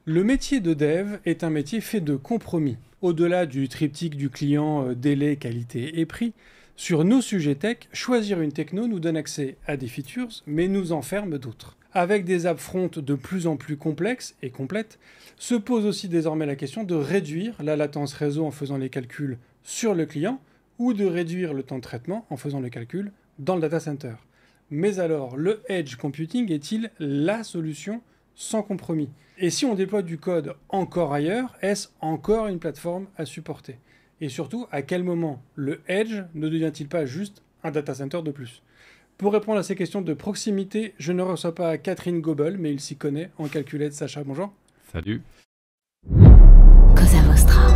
Le métier de dev est un métier fait de compromis. Au-delà du triptyque du client délai, qualité et prix, sur nos sujets tech, choisir une techno nous donne accès à des features, mais nous enferme d'autres. Avec des upfronts de plus en plus complexes et complètes, se pose aussi désormais la question de réduire la latence réseau en faisant les calculs sur le client ou de réduire le temps de traitement en faisant le calcul dans le data center. Mais alors, le edge computing est-il la solution sans compromis? Et si on déploie du code encore ailleurs, est-ce encore une plateforme à supporter? Et surtout, à quel moment le edge ne devient-il pas juste un data center de plus? Pour répondre à ces questions de proximité, je ne reçois pas Catherine Gobel, mais il s'y connaît en calculette. Sacha, bonjour. Salut. Cosa Vostra.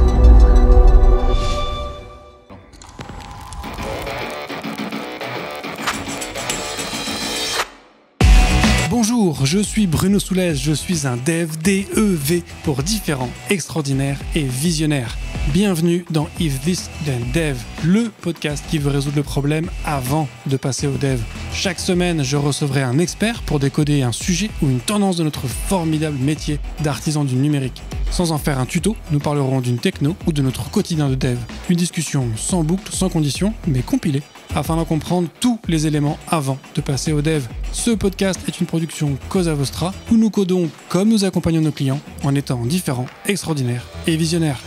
Bonjour, je suis Bruno Soulès, je suis un dev, D-E-V, pour différents, extraordinaires et visionnaires. Bienvenue dans If This Then Dev, le podcast qui veut résoudre le problème avant de passer au dev. Chaque semaine, je recevrai un expert pour décoder un sujet ou une tendance de notre formidable métier d'artisan du numérique. Sans en faire un tuto, nous parlerons d'une techno ou de notre quotidien de dev. Une discussion sans boucle, sans condition, mais compilée, afin d'en comprendre tous les éléments avant de passer au dev. Ce podcast est une production Cosa Vostra, où nous codons comme nous accompagnons nos clients, en étant différents, extraordinaires et visionnaires.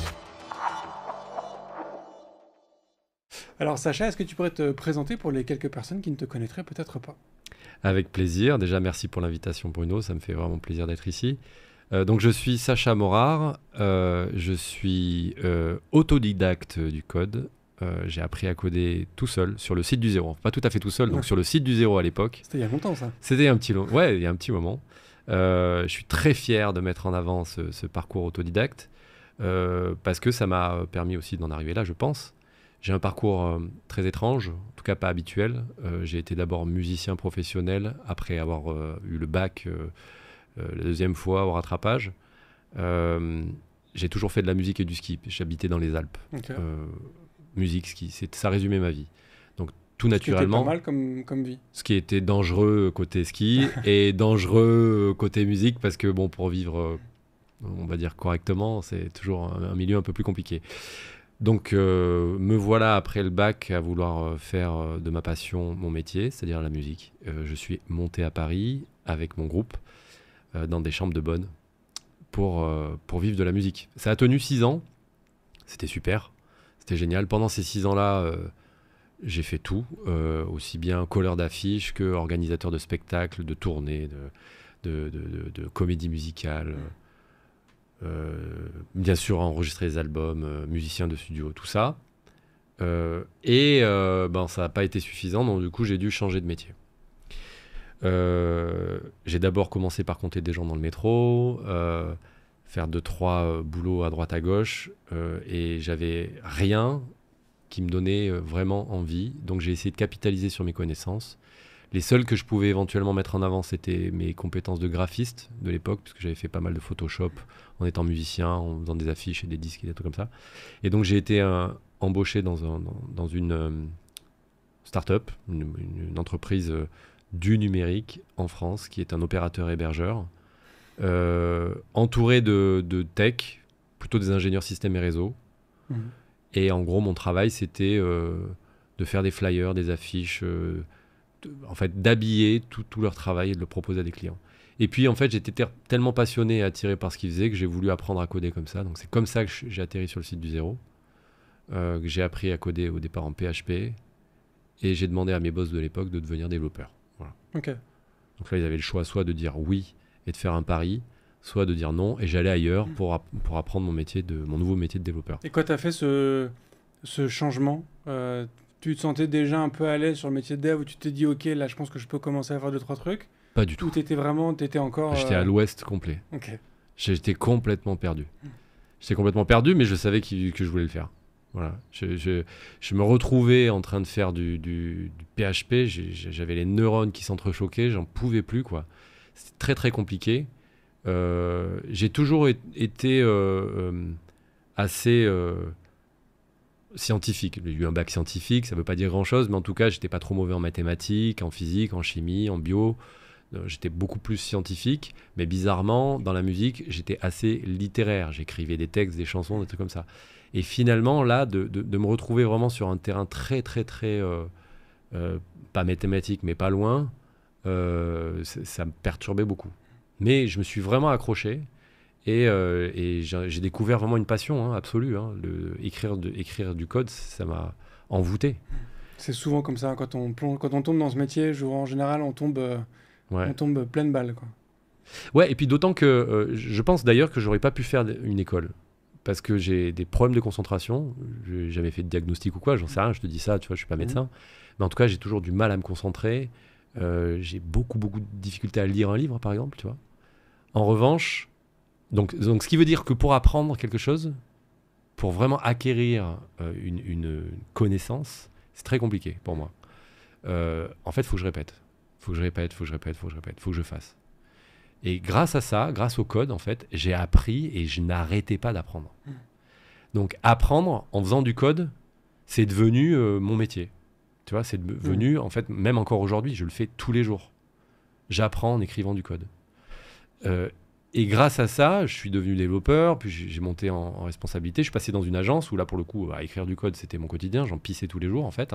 Alors Sacha, est-ce que tu pourrais te présenter pour les quelques personnes qui ne te connaîtraient peut-être pas? Avec plaisir. Déjà, merci pour l'invitation, Bruno. Ça me fait vraiment plaisir d'être ici. Donc, je suis Sacha Morard. Je suis autodidacte du code. J'ai appris à coder tout seul sur le site du zéro. Pas tout à fait tout seul, donc sur le site du zéro à l'époque. C'était il y a longtemps, ça. C'était un petit ouais, il y a un petit moment. Je suis très fier de mettre en avant ce parcours autodidacte parce que ça m'a permis aussi d'en arriver là, je pense. J'ai un parcours très étrange, en tout cas pas habituel. J'ai été d'abord musicien professionnel après avoir eu le bac la deuxième fois au rattrapage. J'ai toujours fait de la musique et du ski. J'habitais dans les Alpes. Okay. Musique, ski, ça résumait ma vie. Donc tout naturellement. C'était pas mal comme vie. Ce qui était dangereux côté ski et dangereux côté musique parce que bon, pour vivre, on va dire correctement, c'est toujours un milieu un peu plus compliqué. Donc me voilà après le bac à vouloir faire de ma passion mon métier, c'est-à-dire la musique. Je suis monté à Paris avec mon groupe dans des chambres de bonne pour vivre de la musique. Ça a tenu 6 ans, c'était super. C'était génial. Pendant ces 6 ans-là, j'ai fait tout, aussi bien colleur d'affiches que organisateur de spectacles, de tournées, de comédie musicale. Bien sûr, enregistrer des albums, musicien de studio, tout ça. Ça n'a pas été suffisant, donc du coup, j'ai dû changer de métier. J'ai d'abord commencé par compter des gens dans le métro, faire 2-3 boulots à droite à gauche et j'avais rien qui me donnait vraiment envie, donc j'ai essayé de capitaliser sur mes connaissances. Les seuls que je pouvais éventuellement mettre en avant, c'était mes compétences de graphiste de l'époque, parce que j'avais fait pas mal de Photoshop en étant musicien, en faisant des affiches et des disques et des trucs comme ça. Et donc j'ai été embauché dans une start-up, une entreprise du numérique en France, qui est un opérateur hébergeur, entouré de tech, plutôt des ingénieurs système et réseau. Mmh. Et en gros, mon travail, c'était de faire des flyers, des affiches, en fait, d'habiller tout leur travail et de le proposer à des clients. Et puis, en fait, j'étais tellement passionné et attiré par ce qu'ils faisaient que j'ai voulu apprendre à coder comme ça. Donc, c'est comme ça que j'ai atterri sur le site du zéro, que j'ai appris à coder au départ en PHP. Et j'ai demandé à mes boss de l'époque de devenir développeur. Voilà. Okay. Donc là, ils avaient le choix soit de dire oui et de faire un pari, soit de dire non, et j'allais ailleurs pour apprendre mon nouveau métier de développeur. Et quand tu as fait ce changement, tu te sentais déjà un peu à l'aise sur le métier de dev ou tu t'es dit ok, là je pense que je peux commencer à faire 2-3 trucs? Pas du tout. Ou t'étais encore... J'étais à l'ouest complet. Okay. J'étais complètement perdu. J'étais complètement perdu, mais je savais que je voulais le faire. Voilà. Je me retrouvais en train de faire du PHP, j'avais les neurones qui s'entrechoquaient, j'en pouvais plus, quoi. C'était très très compliqué. J'ai toujours été assez scientifique. J'ai eu un bac scientifique, ça ne veut pas dire grand-chose, mais en tout cas, j'étais pas trop mauvais en mathématiques, en physique, en chimie, en bio. J'étais beaucoup plus scientifique, mais bizarrement, dans la musique, j'étais assez littéraire. J'écrivais des textes, des chansons, des trucs comme ça. Et finalement, là, de me retrouver vraiment sur un terrain très, très, très... pas mathématique, mais pas loin, ça me perturbait beaucoup. Mais je me suis vraiment accroché et j'ai découvert vraiment une passion absolue. Écrire du code, ça m'a envoûté. C'est souvent comme ça, quand on tombe dans ce métier, en général, on tombe pleine balle, quoi. Ouais, et puis d'autant que je pense d'ailleurs que j'aurais pas pu faire une école. Parce que j'ai des problèmes de concentration. Je n'ai jamais fait de diagnostic ou quoi, j'en sais rien, je te dis ça, tu vois, je suis pas médecin. Mais en tout cas, j'ai toujours du mal à me concentrer. J'ai beaucoup de difficultés à lire un livre, par exemple, tu vois. En revanche, donc ce qui veut dire que pour apprendre quelque chose, pour vraiment acquérir une connaissance, c'est très compliqué pour moi. En fait, il faut que je répète. Faut que je fasse. Et grâce à ça, grâce au code, en fait, j'ai appris et je n'arrêtais pas d'apprendre. Donc, apprendre en faisant du code, c'est devenu mon métier. Tu vois, c'est devenu, en fait, même encore aujourd'hui, je le fais tous les jours. J'apprends en écrivant du code. Et grâce à ça, je suis devenu développeur, puis j'ai monté en responsabilité. Je suis passé dans une agence où là, pour le coup, à écrire du code, c'était mon quotidien. J'en pissais tous les jours, en fait.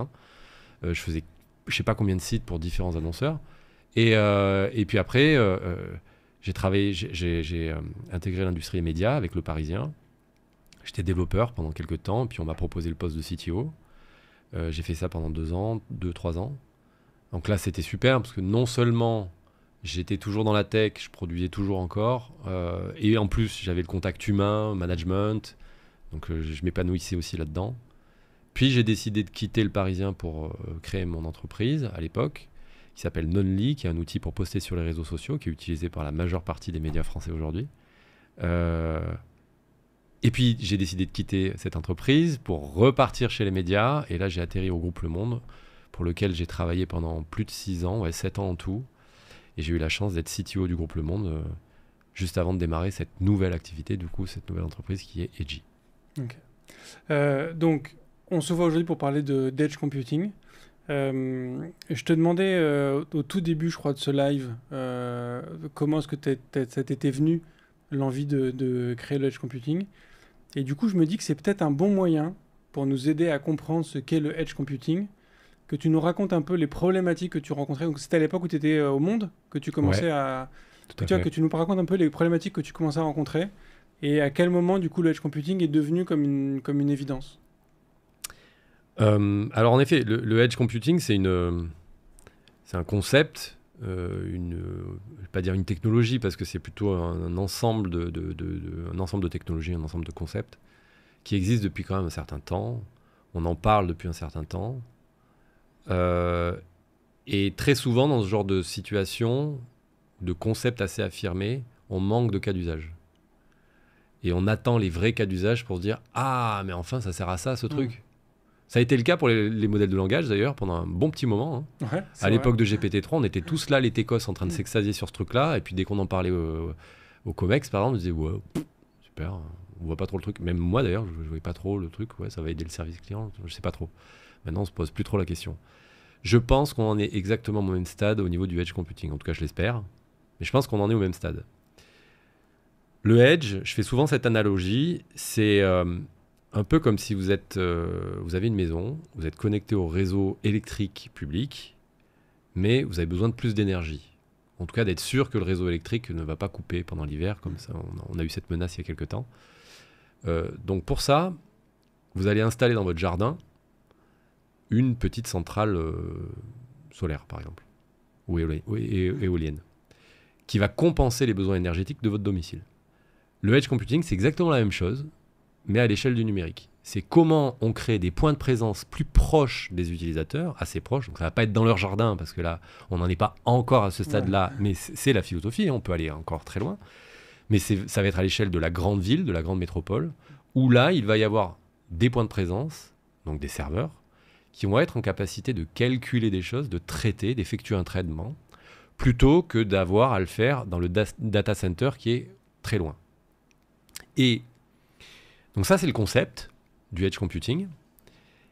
Je faisais je sais pas combien de sites pour différents annonceurs. Et puis après, j'ai intégré l'industrie des médias avec Le Parisien. J'étais développeur pendant quelques temps, puis on m'a proposé le poste de CTO. J'ai fait ça pendant 2-3 ans. Donc là, c'était super, parce que non seulement j'étais toujours dans la tech, je produisais toujours encore, et en plus, j'avais le contact humain, management, donc je m'épanouissais aussi là-dedans. Puis j'ai décidé de quitter Le Parisien pour créer mon entreprise à l'époque, qui s'appelle Nonly, qui est un outil pour poster sur les réseaux sociaux, qui est utilisé par la majeure partie des médias français aujourd'hui. Et puis j'ai décidé de quitter cette entreprise pour repartir chez les médias, et là j'ai atterri au groupe Le Monde, pour lequel j'ai travaillé pendant plus de 6 ans, 7 ans en tout, et j'ai eu la chance d'être CTO du groupe Le Monde juste avant de démarrer cette nouvelle activité, du coup cette nouvelle entreprise qui est Edgy. Ok. Donc on se voit aujourd'hui pour parler d'Edge Computing. Je te demandais au tout début, je crois, de ce live, comment est-ce que ça t'était venu, l'envie de créer le Edge Computing. Et du coup, je me dis que c'est peut-être un bon moyen pour nous aider à comprendre ce qu'est le Edge Computing, que tu nous racontes un peu les problématiques que tu rencontrais. Donc, c'était à l'époque où tu étais au Monde que tu commençais que tu nous racontes un peu les problématiques que tu commençais à rencontrer et à quel moment, du coup, le Edge Computing est devenu comme une évidence. Alors en effet, le edge computing, c'est un concept, je ne vais pas dire une technologie parce que c'est plutôt un ensemble un ensemble de technologies, un ensemble de concepts qui existe depuis quand même un certain temps. On en parle depuis un certain temps. Et très souvent, dans ce genre de situation, de concepts assez affirmés, on manque de cas d'usage. Et on attend les vrais cas d'usage pour se dire « Ah, mais enfin, ça sert à ça, ce truc !» Ça a été le cas pour les modèles de langage, d'ailleurs, pendant un bon petit moment. Ouais, à l'époque de GPT-3, on était tous là, les techos, en train de s'extasier sur ce truc-là. Et puis, dès qu'on en parlait au COMEX, par exemple, on disait ouais, super, on voit pas trop le truc. Même moi, d'ailleurs, je voyais pas trop le truc. Ouais, ça va aider le service client, je sais pas trop. Maintenant, on se pose plus trop la question. Je pense qu'on en est exactement au même stade au niveau du edge computing. En tout cas, je l'espère. Mais je pense qu'on en est au même stade. Le edge, je fais souvent cette analogie, c'est... un peu comme si vous avez une maison, vous êtes connecté au réseau électrique public, mais vous avez besoin de plus d'énergie. En tout cas, d'être sûr que le réseau électrique ne va pas couper pendant l'hiver, comme ça, on a eu cette menace il y a quelques temps. Donc pour ça, vous allez installer dans votre jardin une petite centrale solaire, par exemple, ou éolienne, qui va compenser les besoins énergétiques de votre domicile. Le edge computing, c'est exactement la même chose, mais à l'échelle du numérique. C'est comment on crée des points de présence plus proches des utilisateurs, assez proches, donc ça ne va pas être dans leur jardin, parce que là, on n'en est pas encore à ce stade-là, mais c'est la philosophie, on peut aller encore très loin, mais ça va être à l'échelle de la grande ville, de la grande métropole, où là, il va y avoir des points de présence, donc des serveurs, qui vont être en capacité de calculer des choses, de traiter, d'effectuer un traitement, plutôt que d'avoir à le faire dans le data center qui est très loin. Et donc ça, c'est le concept du edge computing.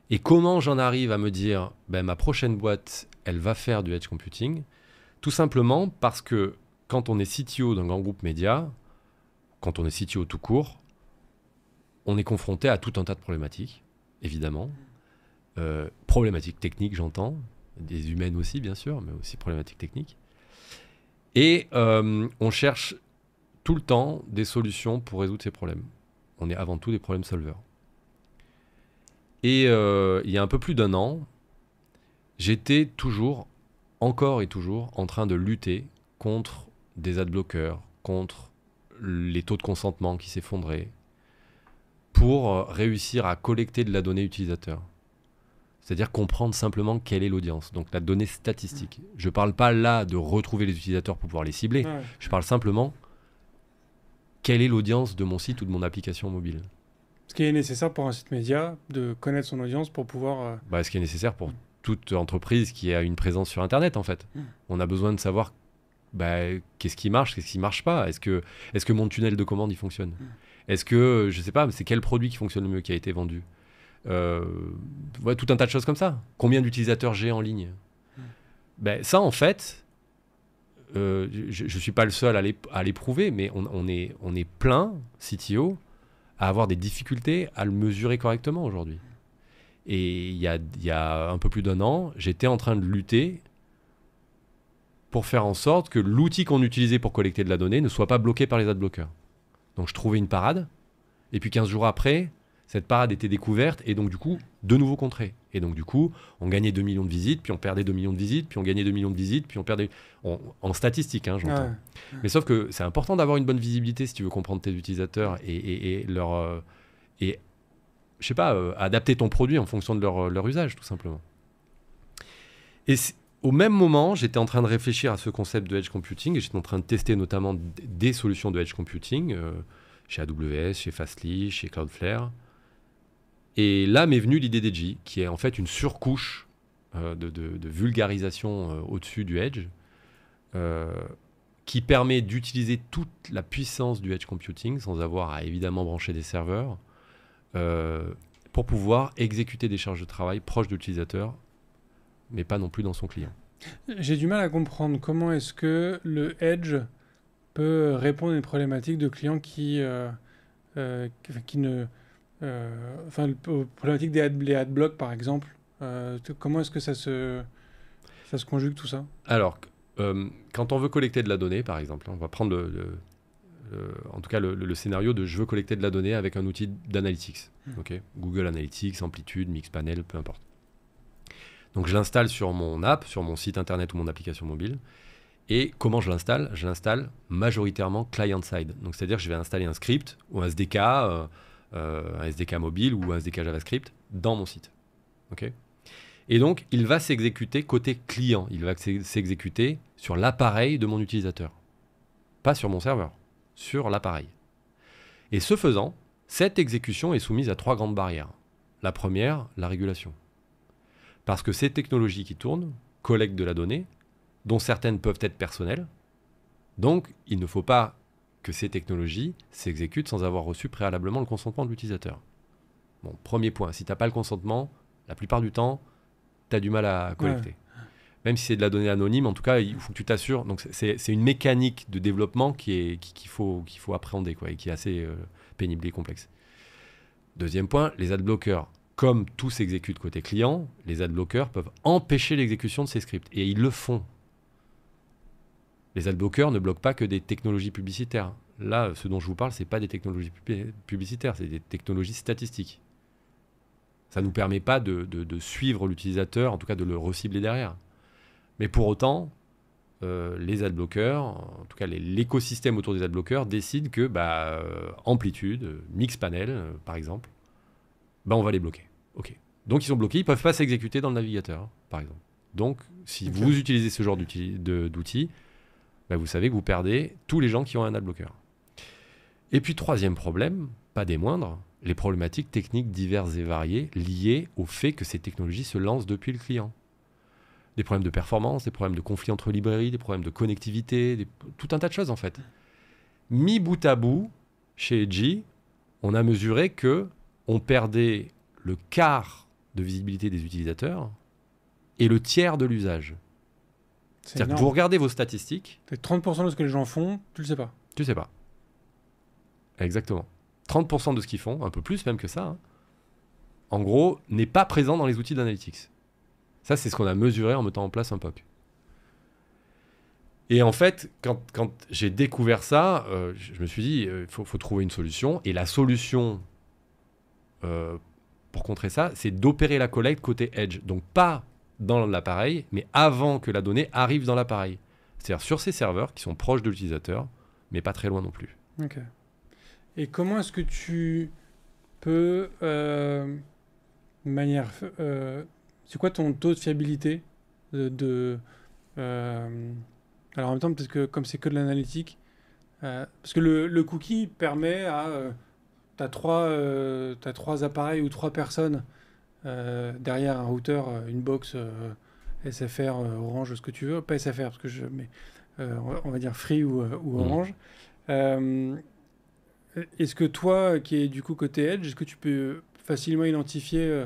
Et comment j'en arrive à me dire, ma prochaine boîte, elle va faire du edge computing, Tout simplement parce que quand on est CTO d'un grand groupe média, quand on est CTO tout court, on est confronté à tout un tas de problématiques, évidemment. Problématiques techniques, j'entends. Des humaines aussi, bien sûr, mais aussi problématiques techniques. Et on cherche tout le temps des solutions pour résoudre ces problèmes. On est avant tout des problème solvers. Et il y a un peu plus d'1 an, j'étais toujours, encore et toujours, en train de lutter contre des adblockers, contre les taux de consentement qui s'effondraient, pour réussir à collecter de la donnée utilisateur. C'est-à-dire comprendre simplement quelle est l'audience, donc la donnée statistique. Je ne parle pas là de retrouver les utilisateurs pour pouvoir les cibler, je parle simplement quelle est l'audience de mon site ou de mon application mobile. Ce qui est nécessaire pour un site média, de connaître son audience pour pouvoir... Ce qui est nécessaire pour toute entreprise qui a une présence sur Internet, en fait. On a besoin de savoir qu'est-ce qui marche pas. Est-ce que mon tunnel de commande, il fonctionne? Est-ce que, je sais pas, c'est quel produit qui fonctionne le mieux, qui a été vendu? Tout un tas de choses comme ça. Combien d'utilisateurs j'ai en ligne? Ça, en fait, je suis pas le seul à l'éprouver, mais on est plein, CTO, à avoir des difficultés à le mesurer correctement aujourd'hui. Et il y a un peu plus d'1 an, j'étais en train de lutter pour faire en sorte que l'outil qu'on utilisait pour collecter de la donnée ne soit pas bloqué par les adblockers. Donc je trouvais une parade, et puis 15 jours après, cette parade était découverte, et donc du coup, de nouveau contrée. Et donc du coup, on gagnait 2 millions de visites, puis on perdait 2 millions de visites, puis on gagnait 2 millions de visites, puis on perdait... en statistique, hein, j'entends. Mais sauf que c'est important d'avoir une bonne visibilité si tu veux comprendre tes utilisateurs et leur... et je sais pas, adapter ton produit en fonction de leur usage, tout simplement. Et au même moment, j'étais en train de réfléchir à ce concept de edge computing, et j'étais en train de tester notamment des solutions de edge computing, chez AWS, chez Fastly, chez Cloudflare. Et là m'est venue l'idée d'Edgy, qui est en fait une surcouche de vulgarisation au-dessus du edge, qui permet d'utiliser toute la puissance du edge computing sans avoir à évidemment brancher des serveurs, pour pouvoir exécuter des charges de travail proches de l'utilisateur, mais pas non plus dans son client. J'ai du mal à comprendre comment est-ce que le edge peut répondre à une problématique de clients qui ne... problématique des adblocks, par exemple. Comment est-ce que ça se conjugue, tout ça? Alors, quand on veut collecter de la donnée, par exemple, on va prendre en tout cas le scénario de je veux collecter de la donnée avec un outil d'analytics. Okay, Google Analytics, Amplitude, Mixpanel, peu importe. Donc je l'installe sur mon app, sur mon site internet ou mon application mobile. Et comment je l'installe? Je l'installe majoritairement client-side. Donc c'est-à-dire que je vais installer un script ou un SDK, un SDK mobile ou un SDK JavaScript dans mon site. Okay, et donc il va s'exécuter côté client. Il va s'exécuter sur l'appareil de mon utilisateur. Pas sur mon serveur, sur l'appareil. Et ce faisant, cette exécution est soumise à 3 grandes barrières. La première, la régulation. Parce que ces technologies qui tournent collectent de la donnée, dont certaines peuvent être personnelles. Donc, il ne faut pas que ces technologies s'exécutent sans avoir reçu préalablement le consentement de l'utilisateur. Bon, premier point, si tu n'as pas le consentement, la plupart du temps, tu as du mal à collecter. Même si c'est de la donnée anonyme, en tout cas, il faut que tu t'assures. Donc, c'est une mécanique de développement qu'il faut appréhender, quoi, et qui est assez pénible et complexe. Deuxième point, les adblockers. Comme tout s'exécute côté client, les adblockers peuvent empêcher l'exécution de ces scripts. Et ils le font. Les adblockers ne bloquent pas que des technologies publicitaires. Là, ce dont je vous parle, ce n'est pas des technologies publicitaires, c'est des technologies statistiques. Ça ne nous permet pas de suivre l'utilisateur, en tout cas de le recibler derrière. Mais pour autant, les adblockers, en tout cas l'écosystème autour des adblockers, décide que Amplitude, Mixpanel, par exemple, on va les bloquer. Okay. Donc ils sont bloqués, ils ne peuvent pas s'exécuter dans le navigateur, par exemple. Donc si vous utilisez ce genre d'outils, vous savez que vous perdez tous les gens qui ont un adblocker. Et puis troisième problème, pas des moindres, les problématiques techniques diverses et variées liées au fait que ces technologies se lancent depuis le client. Des problèmes de performance, des problèmes de conflit entre librairies, des problèmes de connectivité, tout un tas de choses en fait. Mis bout à bout, chez Edgy, on a mesuré que on perdait le quart de visibilité des utilisateurs et le tiers de l'usage. C'est-à-dire que vous regardez vos statistiques. 30% de ce que les gens font, tu le sais pas. Tu sais pas. Exactement. 30% de ce qu'ils font, un peu plus même que ça, hein, en gros, n'est pas présent dans les outils d'analytics. Ça, c'est ce qu'on a mesuré en mettant en place un POC. Et en fait, quand j'ai découvert ça, je me suis dit, il faut trouver une solution. Et la solution pour contrer ça, c'est d'opérer la collecte côté edge. Donc pas dans l'appareil, mais avant que la donnée arrive dans l'appareil. C'est-à-dire sur ces serveurs qui sont proches de l'utilisateur, mais pas très loin non plus. Ok. Et comment est-ce que tu peux, de manière, c'est quoi ton taux de fiabilité alors en même temps, peut-être que comme c'est que de l'analytique, parce que le cookie permet à, t'as trois appareils ou trois personnes derrière un routeur, une box SFR, Orange, ce que tu veux, pas SFR parce que mais on va dire Free ou Orange. Est-ce que toi, qui est du coup côté Edge, est-ce que tu peux facilement identifier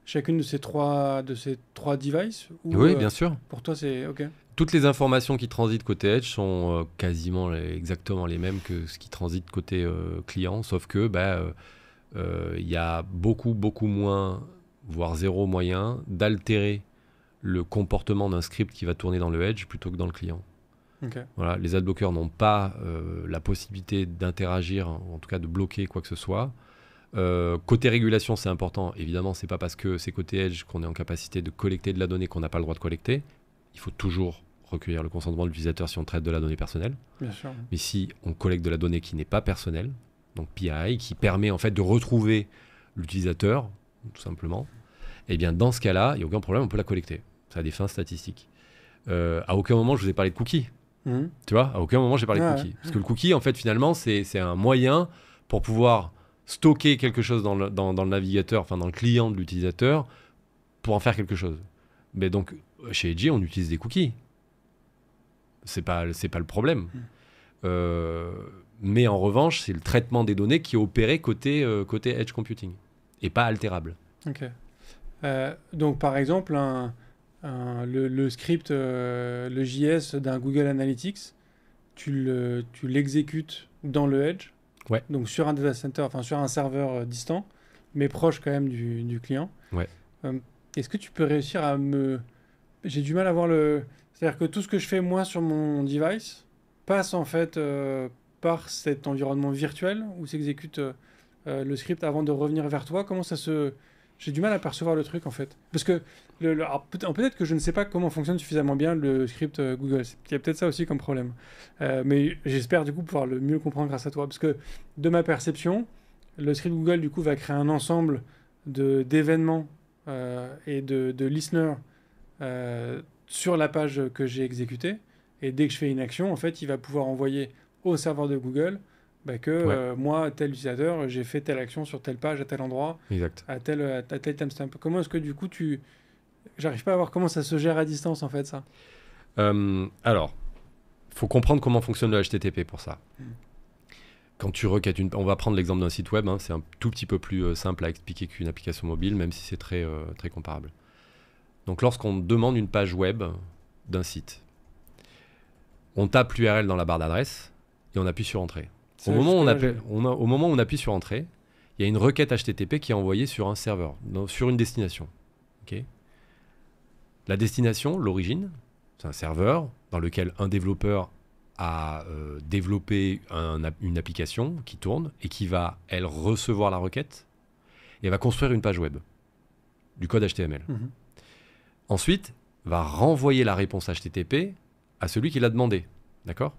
chacune de ces trois devices ou, Oui, bien sûr. Pour toi, c'est OK. Toutes les informations qui transitent côté Edge sont quasiment exactement les mêmes que ce qui transite côté client, sauf que il y a beaucoup moins, voire zéro moyen d'altérer le comportement d'un script qui va tourner dans le Edge plutôt que dans le client. Okay. Voilà, les adblockers n'ont pas la possibilité d'interagir, en tout cas de bloquer quoi que ce soit. Côté régulation, c'est important. Évidemment, c'est pas parce que c'est côté Edge qu'on est en capacité de collecter de la donnée qu'on n'a pas le droit de collecter. Il faut toujours recueillir le consentement de l'utilisateur si on traite de la donnée personnelle. Bien sûr. Mais si on collecte de la donnée qui n'est pas personnelle, donc PII, qui permet en fait de retrouver l'utilisateur, tout simplement, eh bien dans ce cas-là, il n'y a aucun problème, on peut la collecter. Ça a des fins statistiques. À aucun moment, je vous ai parlé de cookies. Tu vois, à aucun moment, j'ai parlé de cookies. Parce que le cookie, en fait, finalement, c'est un moyen pour pouvoir stocker quelque chose dans le navigateur, enfin dans le client de l'utilisateur, pour en faire quelque chose. Mais donc, chez Edge, on utilise des cookies. C'est pas le problème. Mais en revanche, c'est le traitement des données qui est opéré côté Edge Computing et pas altérable. Ok. Donc, par exemple, le script, le JS d'un Google Analytics, tu l'exécutes dans le Edge. Ouais. Donc, sur un data center, enfin sur un serveur distant, mais proche quand même du client. Ouais. Est-ce que tu peux réussir à me... J'ai du mal à voir le... C'est-à-dire que tout ce que je fais moi sur mon device passe en fait par cet environnement virtuel où s'exécute le script avant de revenir vers toi. Comment ça se... J'ai du mal à percevoir le truc en fait. Parce que peut-être que je ne sais pas comment fonctionne suffisamment bien le script Google. Il y a peut-être ça aussi comme problème. Mais j'espère du coup pouvoir le mieux comprendre grâce à toi. Parce que de ma perception, le script Google du coup va créer un ensemble d'événements et de listeners sur la page que j'ai exécutée. Et dès que je fais une action, en fait, il va pouvoir envoyer au serveur de Google moi, tel utilisateur, j'ai fait telle action sur telle page, à tel endroit, exact. à tel timestamp. Comment est-ce que du coup j'arrive pas à voir comment ça se gère à distance en fait ça. Alors, faut comprendre comment fonctionne le HTTP pour ça. Quand tu requêtes on va prendre l'exemple d'un site web, hein, c'est un tout petit peu plus simple à expliquer qu'une application mobile, même si c'est très comparable. Donc lorsqu'on demande une page web d'un site, on tape l'URL dans la barre d'adresse et on appuie sur Entrée. Au moment où on appuie sur Entrée, il y a une requête HTTP qui est envoyée sur un serveur, sur une destination. Okay. La destination, l'origine, c'est un serveur dans lequel un développeur a développé une application qui tourne et qui va, elle, recevoir la requête et va construire une page web, du code HTML. Ensuite, va renvoyer la réponse HTTP à celui qui l'a demandé. D'accord ?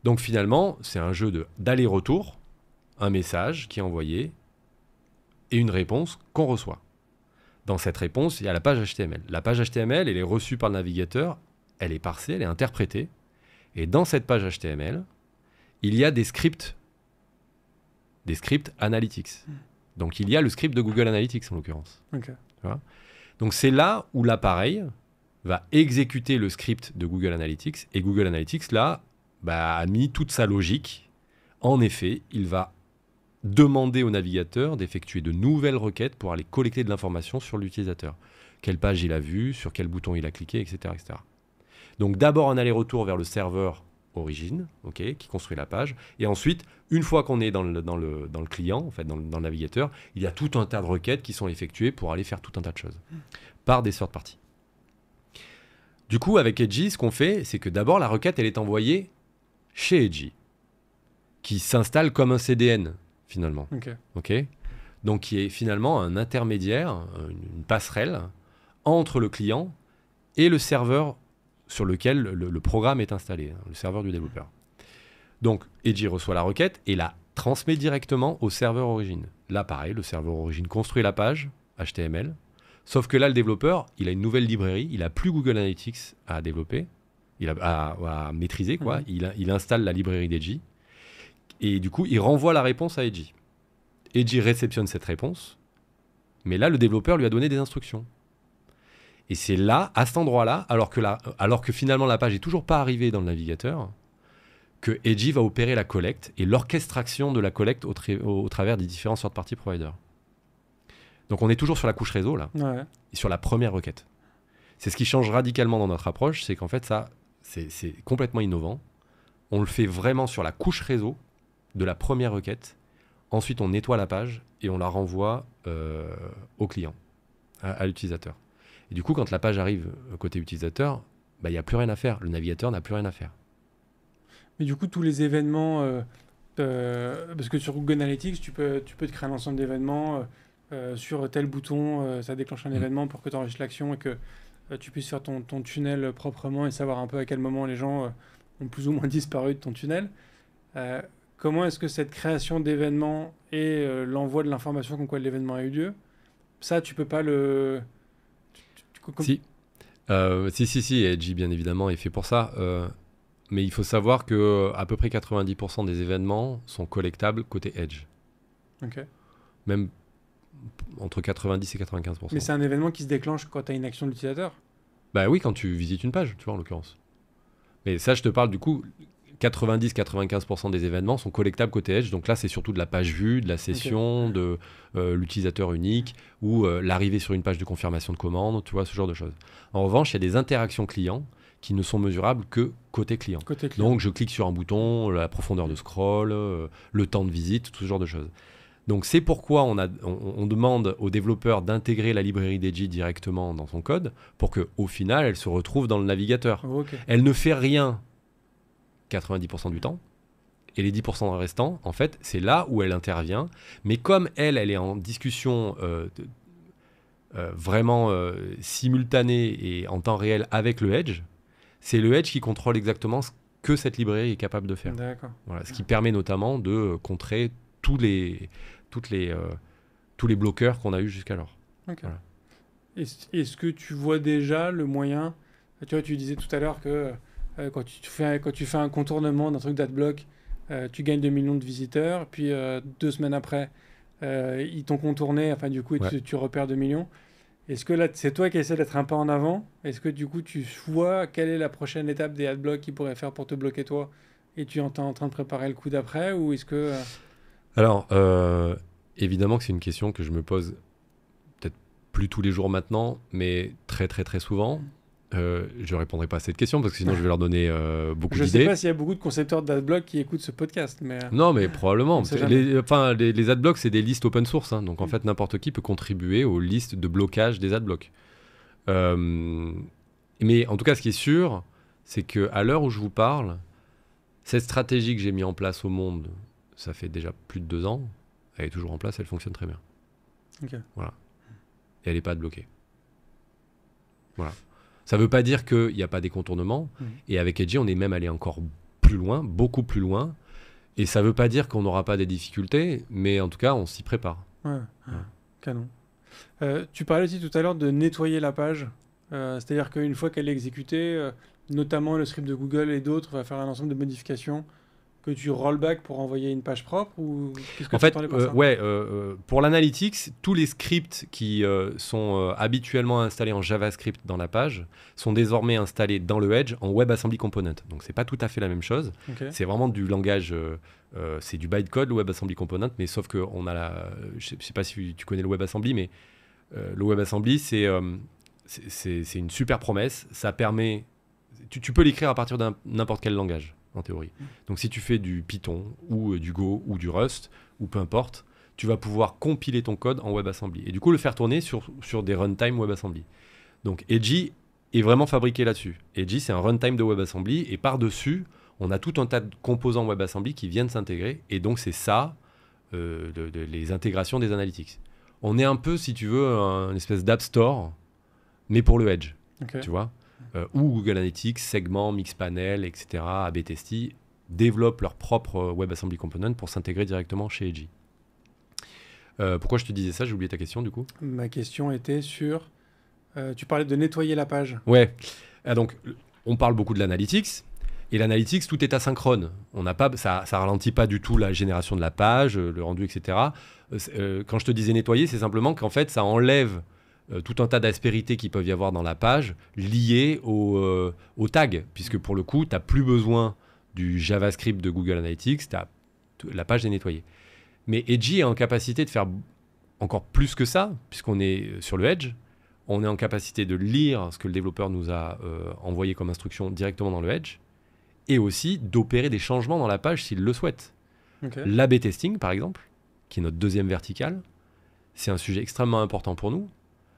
Donc finalement, c'est un jeu d'aller-retour, un message qui est envoyé et une réponse qu'on reçoit. Dans cette réponse, il y a la page HTML. La page HTML, elle est reçue par le navigateur, elle est parsée, elle est interprétée. Et dans cette page HTML, il y a des scripts Analytics. Donc il y a le script de Google Analytics en l'occurrence. Okay. Voilà. Donc c'est là où l'appareil va exécuter le script de Google Analytics. Et Google Analytics, là, a mis toute sa logique. En effet, il va demander au navigateur d'effectuer de nouvelles requêtes pour aller collecter de l'information sur l'utilisateur. Quelle page il a vue, sur quel bouton il a cliqué, etc., etc. Donc d'abord un aller-retour vers le serveur origine, ok, qui construit la page. Et ensuite, une fois qu'on est dans le client, en fait, dans le navigateur, il y a tout un tas de requêtes qui sont effectuées pour aller faire tout un tas de choses par des third parties. Du coup, avec Edgy, ce qu'on fait, c'est que d'abord, la requête, elle est envoyée chez Edgy, qui s'installe comme un CDN, finalement. Ok. Donc, qui est finalement un intermédiaire, une passerelle entre le client et le serveur sur lequel le programme est installé, le serveur du développeur. Donc, Edgy reçoit la requête et la transmet directement au serveur origine. Là, pareil, le serveur origine construit la page HTML, sauf que là, le développeur, il a une nouvelle librairie, il n'a plus Google Analytics à développer, à maîtriser, quoi. Il installe la librairie d'Edgy, et du coup, il renvoie la réponse à Edgy. Edgy réceptionne cette réponse, mais là, le développeur lui a donné des instructions. Et c'est là, à cet endroit-là, alors que finalement la page n'est toujours pas arrivée dans le navigateur, que Edgy va opérer la collecte et l'orchestration de la collecte au travers des différents third-party providers. Donc on est toujours sur la couche réseau, là, et sur la première requête. C'est ce qui change radicalement dans notre approche, c'est qu'en fait, ça, c'est complètement innovant. On le fait vraiment sur la couche réseau de la première requête. Ensuite, on nettoie la page et on la renvoie au client, à l'utilisateur. Et du coup, quand la page arrive côté utilisateur, il n'y a plus rien à faire. Le navigateur n'a plus rien à faire. Mais du coup, tous les événements, parce que sur Google Analytics, tu peux te créer un ensemble d'événements sur tel bouton, ça déclenche un événement pour que tu enregistres l'action et que tu puisses faire ton tunnel proprement et savoir un peu à quel moment les gens ont plus ou moins disparu de ton tunnel. Comment est-ce que cette création d'événements et l'envoi de l'information comme quoi l'événement a eu lieu, ça, tu peux pas le... Si, Edgy, bien évidemment, est fait pour ça. Mais il faut savoir que à peu près 90% des événements sont collectables côté Edge. Ok. Même entre 90 et 95%. Mais c'est un événement qui se déclenche quand tu as une action de l'utilisateur? Bah oui, quand tu visites une page, tu vois, en l'occurrence. Mais ça, je te parle du coup, 90-95% des événements sont collectables côté Edge. Donc là, c'est surtout de la page vue, de la session, de l'utilisateur unique ou l'arrivée sur une page de confirmation de commande, tu vois, ce genre de choses. En revanche, il y a des interactions clients qui ne sont mesurables que côté client. Donc, je clique sur un bouton, la profondeur de scroll, le temps de visite, tout ce genre de choses. Donc, c'est pourquoi on demande aux développeurs d'intégrer la librairie d'Edgy directement dans son code pour qu'au final, elle se retrouve dans le navigateur. Elle ne fait rien 90% du temps. Et les 10% restants, en fait, c'est là où elle intervient. Mais comme elle est en discussion vraiment simultanée et en temps réel avec le Edge, c'est le Edge qui contrôle exactement ce que cette librairie est capable de faire. Voilà, ce qui permet notamment de contrer tous les bloqueurs qu'on a eu jusqu'alors. Voilà. Est-ce que tu vois déjà le moyen... Tu vois, tu disais tout à l'heure que quand tu fais un contournement d'un truc d'adblock, tu gagnes 2 millions de visiteurs, puis 2 semaines après, ils t'ont contourné, enfin du coup, tu repères 2 millions. Est-ce que là, c'est toi qui essaies d'être un pas en avant? Est-ce que du coup, tu vois quelle est la prochaine étape des adblocks qu'ils pourraient faire pour te bloquer toi? Et tu es en train de préparer le coup d'après? Ou est-ce que... Alors, évidemment que c'est une question que je me pose peut-être plus tous les jours maintenant, mais très très très souvent. Je ne répondrai pas à cette question parce que sinon je vais leur donner beaucoup d'idées. Je ne sais pas s'il y a beaucoup de concepteurs d'adblock qui écoutent ce podcast. Mais non, mais probablement. Les adblocks, c'est des listes open source. Hein, donc en fait, n'importe qui peut contribuer aux listes de blocage des adblocks. Mais en tout cas, ce qui est sûr, c'est qu'à l'heure où je vous parle, cette stratégie que j'ai mise en place au monde, ça fait déjà plus de 2 ans, elle est toujours en place, elle fonctionne très bien. Voilà. Et elle n'est pas adbloquée. Voilà. Ça ne veut pas dire qu'il n'y a pas des contournements. Et avec Edgy, on est même allé encore plus loin, beaucoup plus loin. Et ça ne veut pas dire qu'on n'aura pas des difficultés, mais en tout cas, on s'y prépare. Canon. Tu parlais aussi tout à l'heure de nettoyer la page. C'est-à-dire qu'une fois qu'elle est exécutée, notamment le script de Google et d'autres, va faire un ensemble de modifications que tu rollback pour envoyer une page propre ou qu'est-ce que en fait, pour l'analytics, tous les scripts qui sont habituellement installés en JavaScript dans la page sont désormais installés dans le Edge en WebAssembly Component. Donc, c'est pas tout à fait la même chose. C'est vraiment du langage, c'est du bytecode, le WebAssembly Component, mais sauf qu'on a je sais pas si tu connais le WebAssembly, mais le WebAssembly, c'est une super promesse. Ça permet... tu peux l'écrire à partir d'un n'importe quel langage, en théorie. Donc si tu fais du Python, ou du Go, ou du Rust, ou peu importe, tu vas pouvoir compiler ton code en WebAssembly. Et du coup, le faire tourner sur des runtime WebAssembly. Donc Edgy est vraiment fabriqué là-dessus. Edgy, c'est un runtime de WebAssembly, et par-dessus, on a tout un tas de composants WebAssembly qui viennent s'intégrer, et donc c'est ça, les intégrations des analytics. On est un peu, si tu veux, une espèce d'App Store, mais pour le Edge, tu vois, où Google Analytics, Segment, Mixpanel, etc., A/B Testy développent leur propre WebAssembly component pour s'intégrer directement chez Edgy. Pourquoi je te disais ça? J'ai oublié ta question, du coup. Ma question était sur... tu parlais de nettoyer la page. Ouais. Donc, on parle beaucoup de l'analytics. Et l'analytics, tout est asynchrone. Ça ralentit pas du tout la génération de la page, le rendu, etc. Quand je te disais nettoyer, c'est simplement qu'en fait, ça enlève tout un tas d'aspérités qui peuvent y avoir dans la page liées au tag. Puisque pour le coup, tu n'as plus besoin du JavaScript de Google Analytics. La page est nettoyée. Mais Edgy est en capacité de faire encore plus que ça, puisqu'on est sur le Edge. On est en capacité de lire ce que le développeur nous a envoyé comme instruction directement dans le Edge, et aussi d'opérer des changements dans la page s'il le souhaite. Okay. L'A/B testing, par exemple, qui est notre deuxième verticale, c'est un sujet extrêmement important pour nous,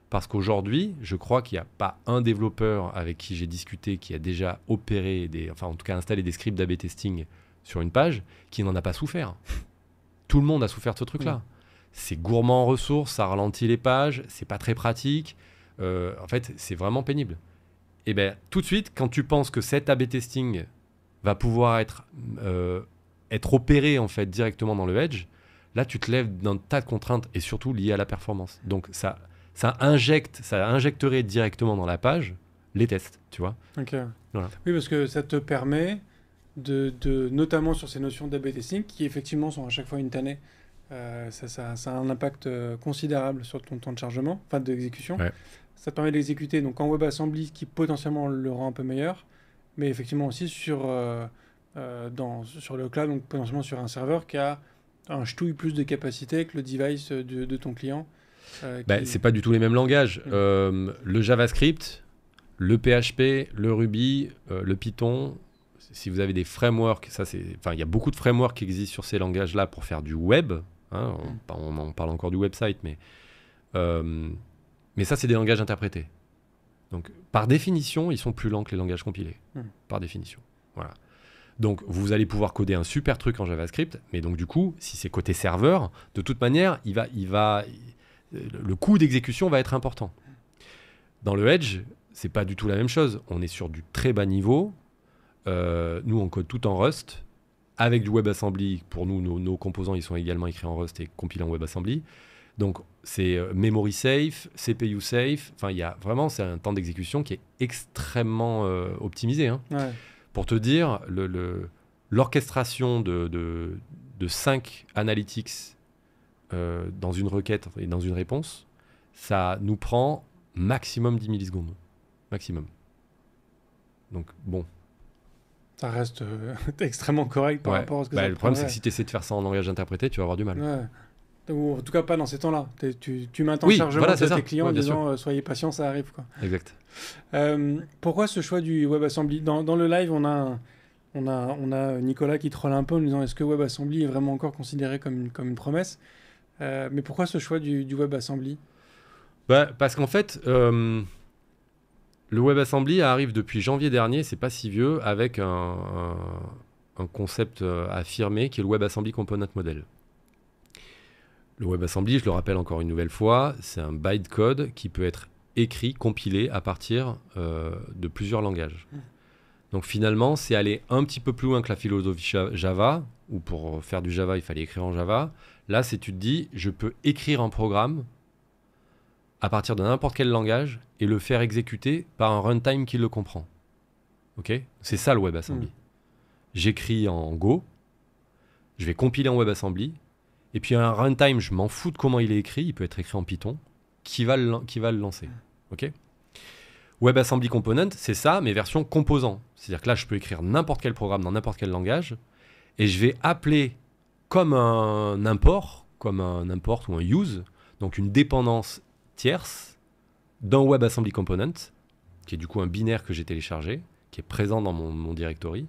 parce qu'aujourd'hui, je crois qu'il n'y a pas un développeur avec qui j'ai discuté qui a déjà opéré, enfin en tout cas installé des scripts d'A/B testing sur une page, qui n'en a pas souffert. Tout le monde a souffert de ce truc-là. C'est gourmand en ressources, ça ralentit les pages, c'est pas très pratique. En fait, c'est vraiment pénible. Et bien, tout de suite, quand tu penses que cet A/B testing va pouvoir être opéré en fait directement dans le Edge, là, tu te lèves d'un tas de contraintes et surtout liées à la performance. Donc, ça injecterait directement dans la page les tests, tu vois. Ok. Voilà. Oui, parce que ça te permet notamment sur ces notions d'A/B testing, qui effectivement sont à chaque fois une tannée. Ça a un impact considérable sur ton temps de chargement, enfin d'exécution. Ouais. Ça te permet d'exécuter donc en WebAssembly, qui potentiellement le rend un peu meilleur, mais effectivement aussi sur le cloud, donc potentiellement sur un serveur qui a un ch'touille plus de capacité que le device de ton client. C'est pas du tout les mêmes langages. Le JavaScript, le PHP, le Ruby, le Python, si vous avez des frameworks, il y a beaucoup de frameworks qui existent sur ces langages-là pour faire du web. Hein, on en parle encore du website, mais ça, c'est des langages interprétés. Donc, par définition, ils sont plus lents que les langages compilés. Par définition. Voilà. Donc, vous allez pouvoir coder un super truc en JavaScript, mais donc, du coup, si c'est côté serveur, de toute manière, le coût d'exécution va être important. Dans le Edge, c'est pas du tout la même chose. On est sur du très bas niveau. Nous, on code tout en Rust, avec du WebAssembly. Pour nous, nos composants, ils sont également écrits en Rust et compilés en WebAssembly. Donc, c'est memory safe, CPU safe. Enfin, c'est un temps d'exécution qui est extrêmement optimisé. Hein. Ouais. Pour te dire, l'orchestration de 5 analytics dans une requête et dans une réponse, ça nous prend maximum 10 millisecondes. Maximum. Donc, bon. Ça reste extrêmement correct par rapport à ce que ça le problème, c'est que si tu essaies de faire ça en langage interprété, tu vas avoir du mal. Ouais. Ou en tout cas, pas dans ces temps-là. Tu mets un temps Oui, de chargement voilà, de c'est tes ça. clients en Ouais, bien disant soyez patients, ça arrive. Quoi. Exact. Pourquoi ce choix du WebAssembly? Dans le live, on a Nicolas qui troll un peu en nous disant est-ce que WebAssembly est vraiment encore considéré comme une promesse? Mais pourquoi ce choix du WebAssembly? Parce qu'en fait, le WebAssembly arrive depuis janvier dernier, c'est pas si vieux, avec un concept affirmé qui est le WebAssembly Component Model. Le WebAssembly, je le rappelle encore une nouvelle fois, c'est un bytecode qui peut être écrit, compilé à partir de plusieurs langages. Donc finalement, c'est aller un petit peu plus loin que la philosophie Java, où pour faire du Java, il fallait écrire en Java. Là, tu te dis, je peux écrire un programme à partir de n'importe quel langage et le faire exécuter par un runtime qui le comprend. Ok ? C'est ça le WebAssembly. J'écris en Go, je vais compiler en WebAssembly, et puis un runtime, je m'en fous de comment il est écrit, il peut être écrit en Python, qui va le lancer. Ok ? WebAssembly Component, c'est ça, mais version composant. C'est-à-dire que là, je peux écrire n'importe quel programme dans n'importe quel langage, et je vais appeler comme un import ou un use, donc une dépendance tierce d'un WebAssembly Component, qui est du coup un binaire que j'ai téléchargé, qui est présent dans mon directory,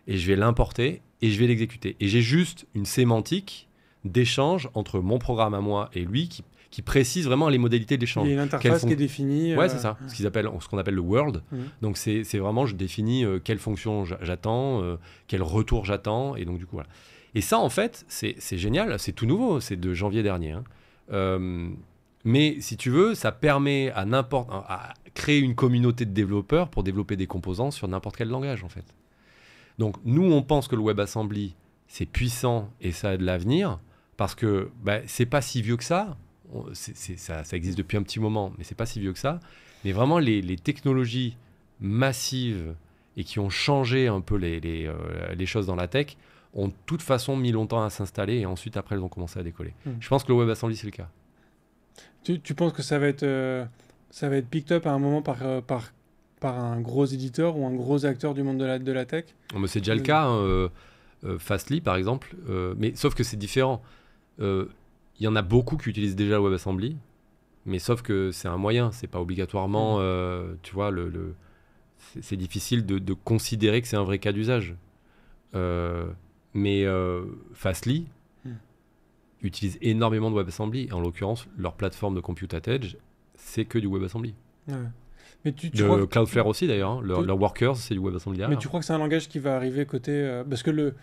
et je vais l'importer et je vais l'exécuter. Et j'ai juste une sémantique d'échange entre mon programme à moi et lui qui précise vraiment les modalités d'échange. Il y a une interface qui est définie. Ouais, c'est ça, ce qu'on appelle le world. Donc c'est vraiment, je définis quelle fonction j'attends, quel retour j'attends, et donc du coup voilà. Et ça en fait, c'est génial, c'est tout nouveau, c'est de janvier dernier. Mais si tu veux, ça permet à créer une communauté de développeurs pour développer des composants sur n'importe quel langage en fait. Donc nous, on pense que le WebAssembly, c'est puissant et ça a de l'avenir parce que c'est pas si vieux que ça. Ça existe depuis un petit moment, mais c'est pas si vieux que ça. Mais vraiment, les technologies massives et qui ont changé un peu les choses dans la tech ont de toute façon mis longtemps à s'installer et ensuite, après, elles ont commencé à décoller. Je pense que le WebAssembly, c'est le cas. Tu penses que ça va être picked up à un moment par un gros éditeur ou un gros acteur du monde de la tech? Mais c'est déjà le cas. Fastly, par exemple. Mais sauf que c'est différent. Il y en a beaucoup qui utilisent déjà le WebAssembly, mais sauf que c'est un moyen. C'est pas obligatoirement... tu vois, c'est difficile de considérer que c'est un vrai cas d'usage. Mais Fastly utilise énormément de WebAssembly. En l'occurrence, leur plateforme de Compute at Edge, c'est que du WebAssembly. Ouais. Mais tu crois Cloudflare aussi d'ailleurs, hein. Leur Workers, c'est du WebAssembly derrière. Mais tu crois que c'est un langage qui va arriver côté... parce que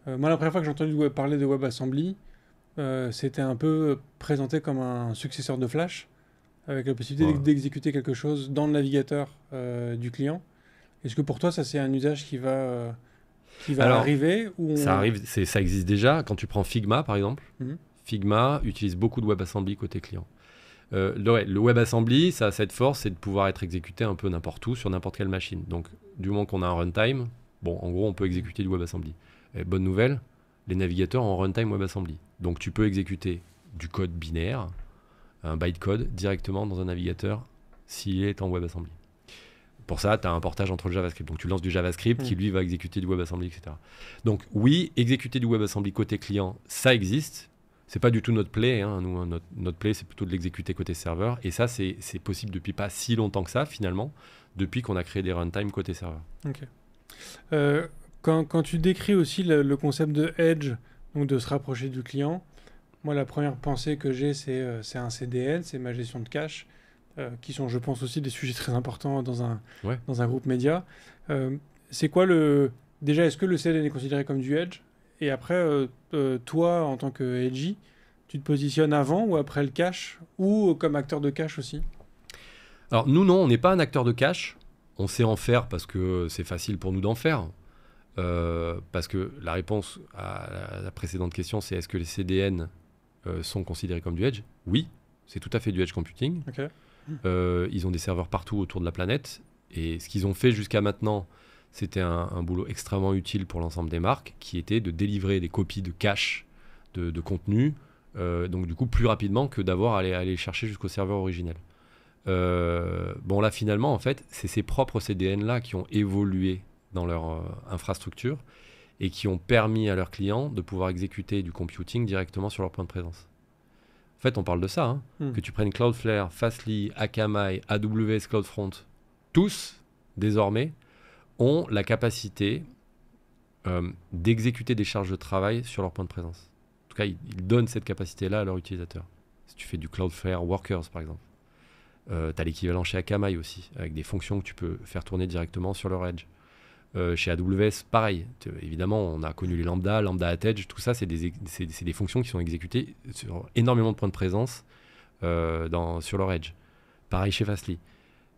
moi, la première fois que j'ai entendu parler de WebAssembly, c'était un peu présenté comme un successeur de Flash, avec la possibilité d'exécuter quelque chose dans le navigateur du client. Est-ce que pour toi, ça c'est un usage qui va arriver Ça existe déjà. Quand tu prends Figma, par exemple, Figma utilise beaucoup de WebAssembly côté client. Le WebAssembly, ça a cette force, c'est de pouvoir être exécuté un peu n'importe où, sur n'importe quelle machine. Donc, du moment qu'on a un runtime, en gros, on peut exécuter du WebAssembly. Et bonne nouvelle, les navigateurs ont un runtime WebAssembly. Donc, tu peux exécuter du code binaire, un bytecode, directement dans un navigateur s'il est en WebAssembly. Pour ça, tu as un portage entre le JavaScript. Donc, tu lances du JavaScript qui, lui, va exécuter du WebAssembly, etc. Donc, oui, exécuter du WebAssembly côté client, ça existe. C'est pas du tout notre play. Hein. Nous, notre play, c'est plutôt de l'exécuter côté serveur. Et ça, c'est possible depuis pas si longtemps que ça, finalement, depuis qu'on a créé des runtime côté serveur. Ok. Quand tu décris aussi le concept de Edge, donc de se rapprocher du client, moi, la première pensée que j'ai, c'est un CDN, c'est ma gestion de cache, qui sont, je pense, aussi des sujets très importants dans un groupe média. C'est quoi déjà, est-ce que le CDN est considéré comme du Edge? Et après, toi, en tant que Edgy, tu te positionnes avant ou après le cache, ou comme acteur de cache aussi? Alors nous, non, on n'est pas un acteur de cache. On sait en faire parce que c'est facile pour nous d'en faire. Parce que la réponse à la précédente question, c'est est-ce que les CDN sont considérés comme du Edge? Oui, c'est tout à fait du Edge Computing. Okay. Ils ont des serveurs partout autour de la planète. Et ce qu'ils ont fait jusqu'à maintenant, c'était un boulot extrêmement utile pour l'ensemble des marques, qui était de délivrer des copies de cache de contenu, donc du coup plus rapidement que d'avoir à aller chercher jusqu'au serveur originel. Là finalement, en fait, c'est ces propres CDN-là qui ont évolué dans leur infrastructure et qui ont permis à leurs clients de pouvoir exécuter du computing directement sur leur point de présence. En fait, on parle de ça, que tu prennes Cloudflare, Fastly, Akamai, AWS CloudFront, tous, désormais, ont la capacité d'exécuter des charges de travail sur leur point de présence. En tout cas, ils donnent cette capacité-là à leurs utilisateurs. Si tu fais du Cloudflare Workers, par exemple, tu as l'équivalent chez Akamai aussi, avec des fonctions que tu peux faire tourner directement sur leur Edge. Chez AWS, pareil. Évidemment, on a connu les Lambda at Edge, tout ça, c'est des fonctions qui sont exécutées sur énormément de points de présence sur leur Edge. Pareil chez Fastly.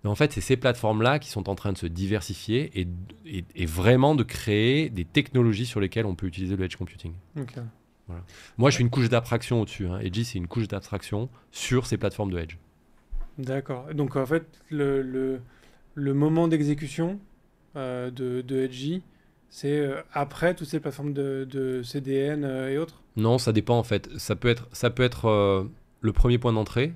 Mais en fait, c'est ces plateformes-là qui sont en train de se diversifier et vraiment de créer des technologies sur lesquelles on peut utiliser le Edge Computing. Okay. Voilà. Moi, je suis une couche d'abstraction au-dessus. Edgy, c'est une couche d'abstraction sur ces plateformes de Edge. D'accord. Donc, en fait, le moment d'exécution de Edgy, c'est après toutes ces plateformes de CDN et autres? Non, ça dépend en fait. Ça peut être le premier point d'entrée.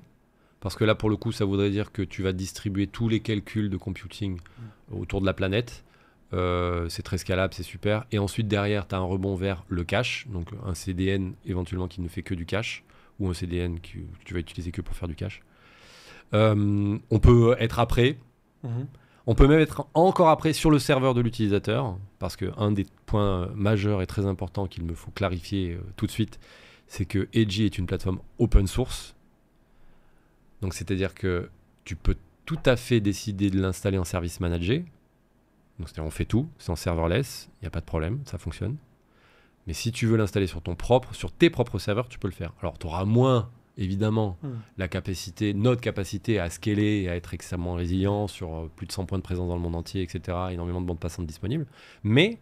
Parce que là, pour le coup, ça voudrait dire que tu vas distribuer tous les calculs de computing autour de la planète. C'est très scalable, c'est super. Et ensuite, derrière, tu as un rebond vers le cache, donc un CDN éventuellement qui ne fait que du cache, ou un CDN que tu vas utiliser que pour faire du cache. On peut être après. On peut même être encore après sur le serveur de l'utilisateur, parce qu'un des points majeurs et très importants qu'il me faut clarifier tout de suite, c'est que Edgy est une plateforme open source. Donc c'est-à-dire que tu peux tout à fait décider de l'installer en service managé. Donc c'est-à-dire on fait tout, c'est en serverless, il n'y a pas de problème, ça fonctionne. Mais si tu veux l'installer sur tes propres serveurs, tu peux le faire. Alors tu auras moins, évidemment, notre capacité à scaler et à être extrêmement résilient sur plus de 100 points de présence dans le monde entier, etc. Énormément de bandes passantes disponibles. Mais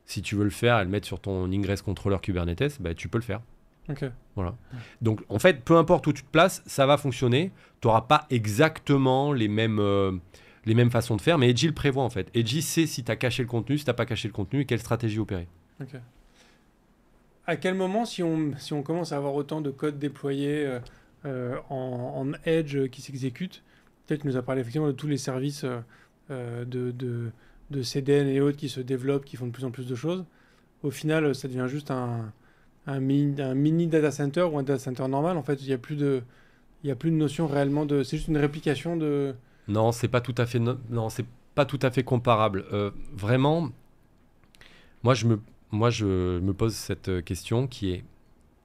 si tu veux le faire et le mettre sur ton Ingress Controller Kubernetes, bah, tu peux le faire. Ok. Voilà. Donc en fait, peu importe où tu te places, ça va fonctionner. Tu n'auras pas exactement les mêmes façons de faire, mais Edgy le prévoit en fait. Edgy sait si tu as caché le contenu, si tu n'as pas caché le contenu et quelle stratégie opérer. Ok. À quel moment, si on commence à avoir autant de code déployé en Edge qui s'exécute, peut-être que nous a parlé effectivement de tous les services de CDN et autres qui se développent, qui font de plus en plus de choses. Au final, ça devient juste un mini data center ou un data center normal. En fait, il n'y a plus de notion réellement de... C'est juste une réplication de... Non, c'est pas tout à fait, c'est pas tout à fait comparable. Vraiment, moi, je me pose cette question qui est,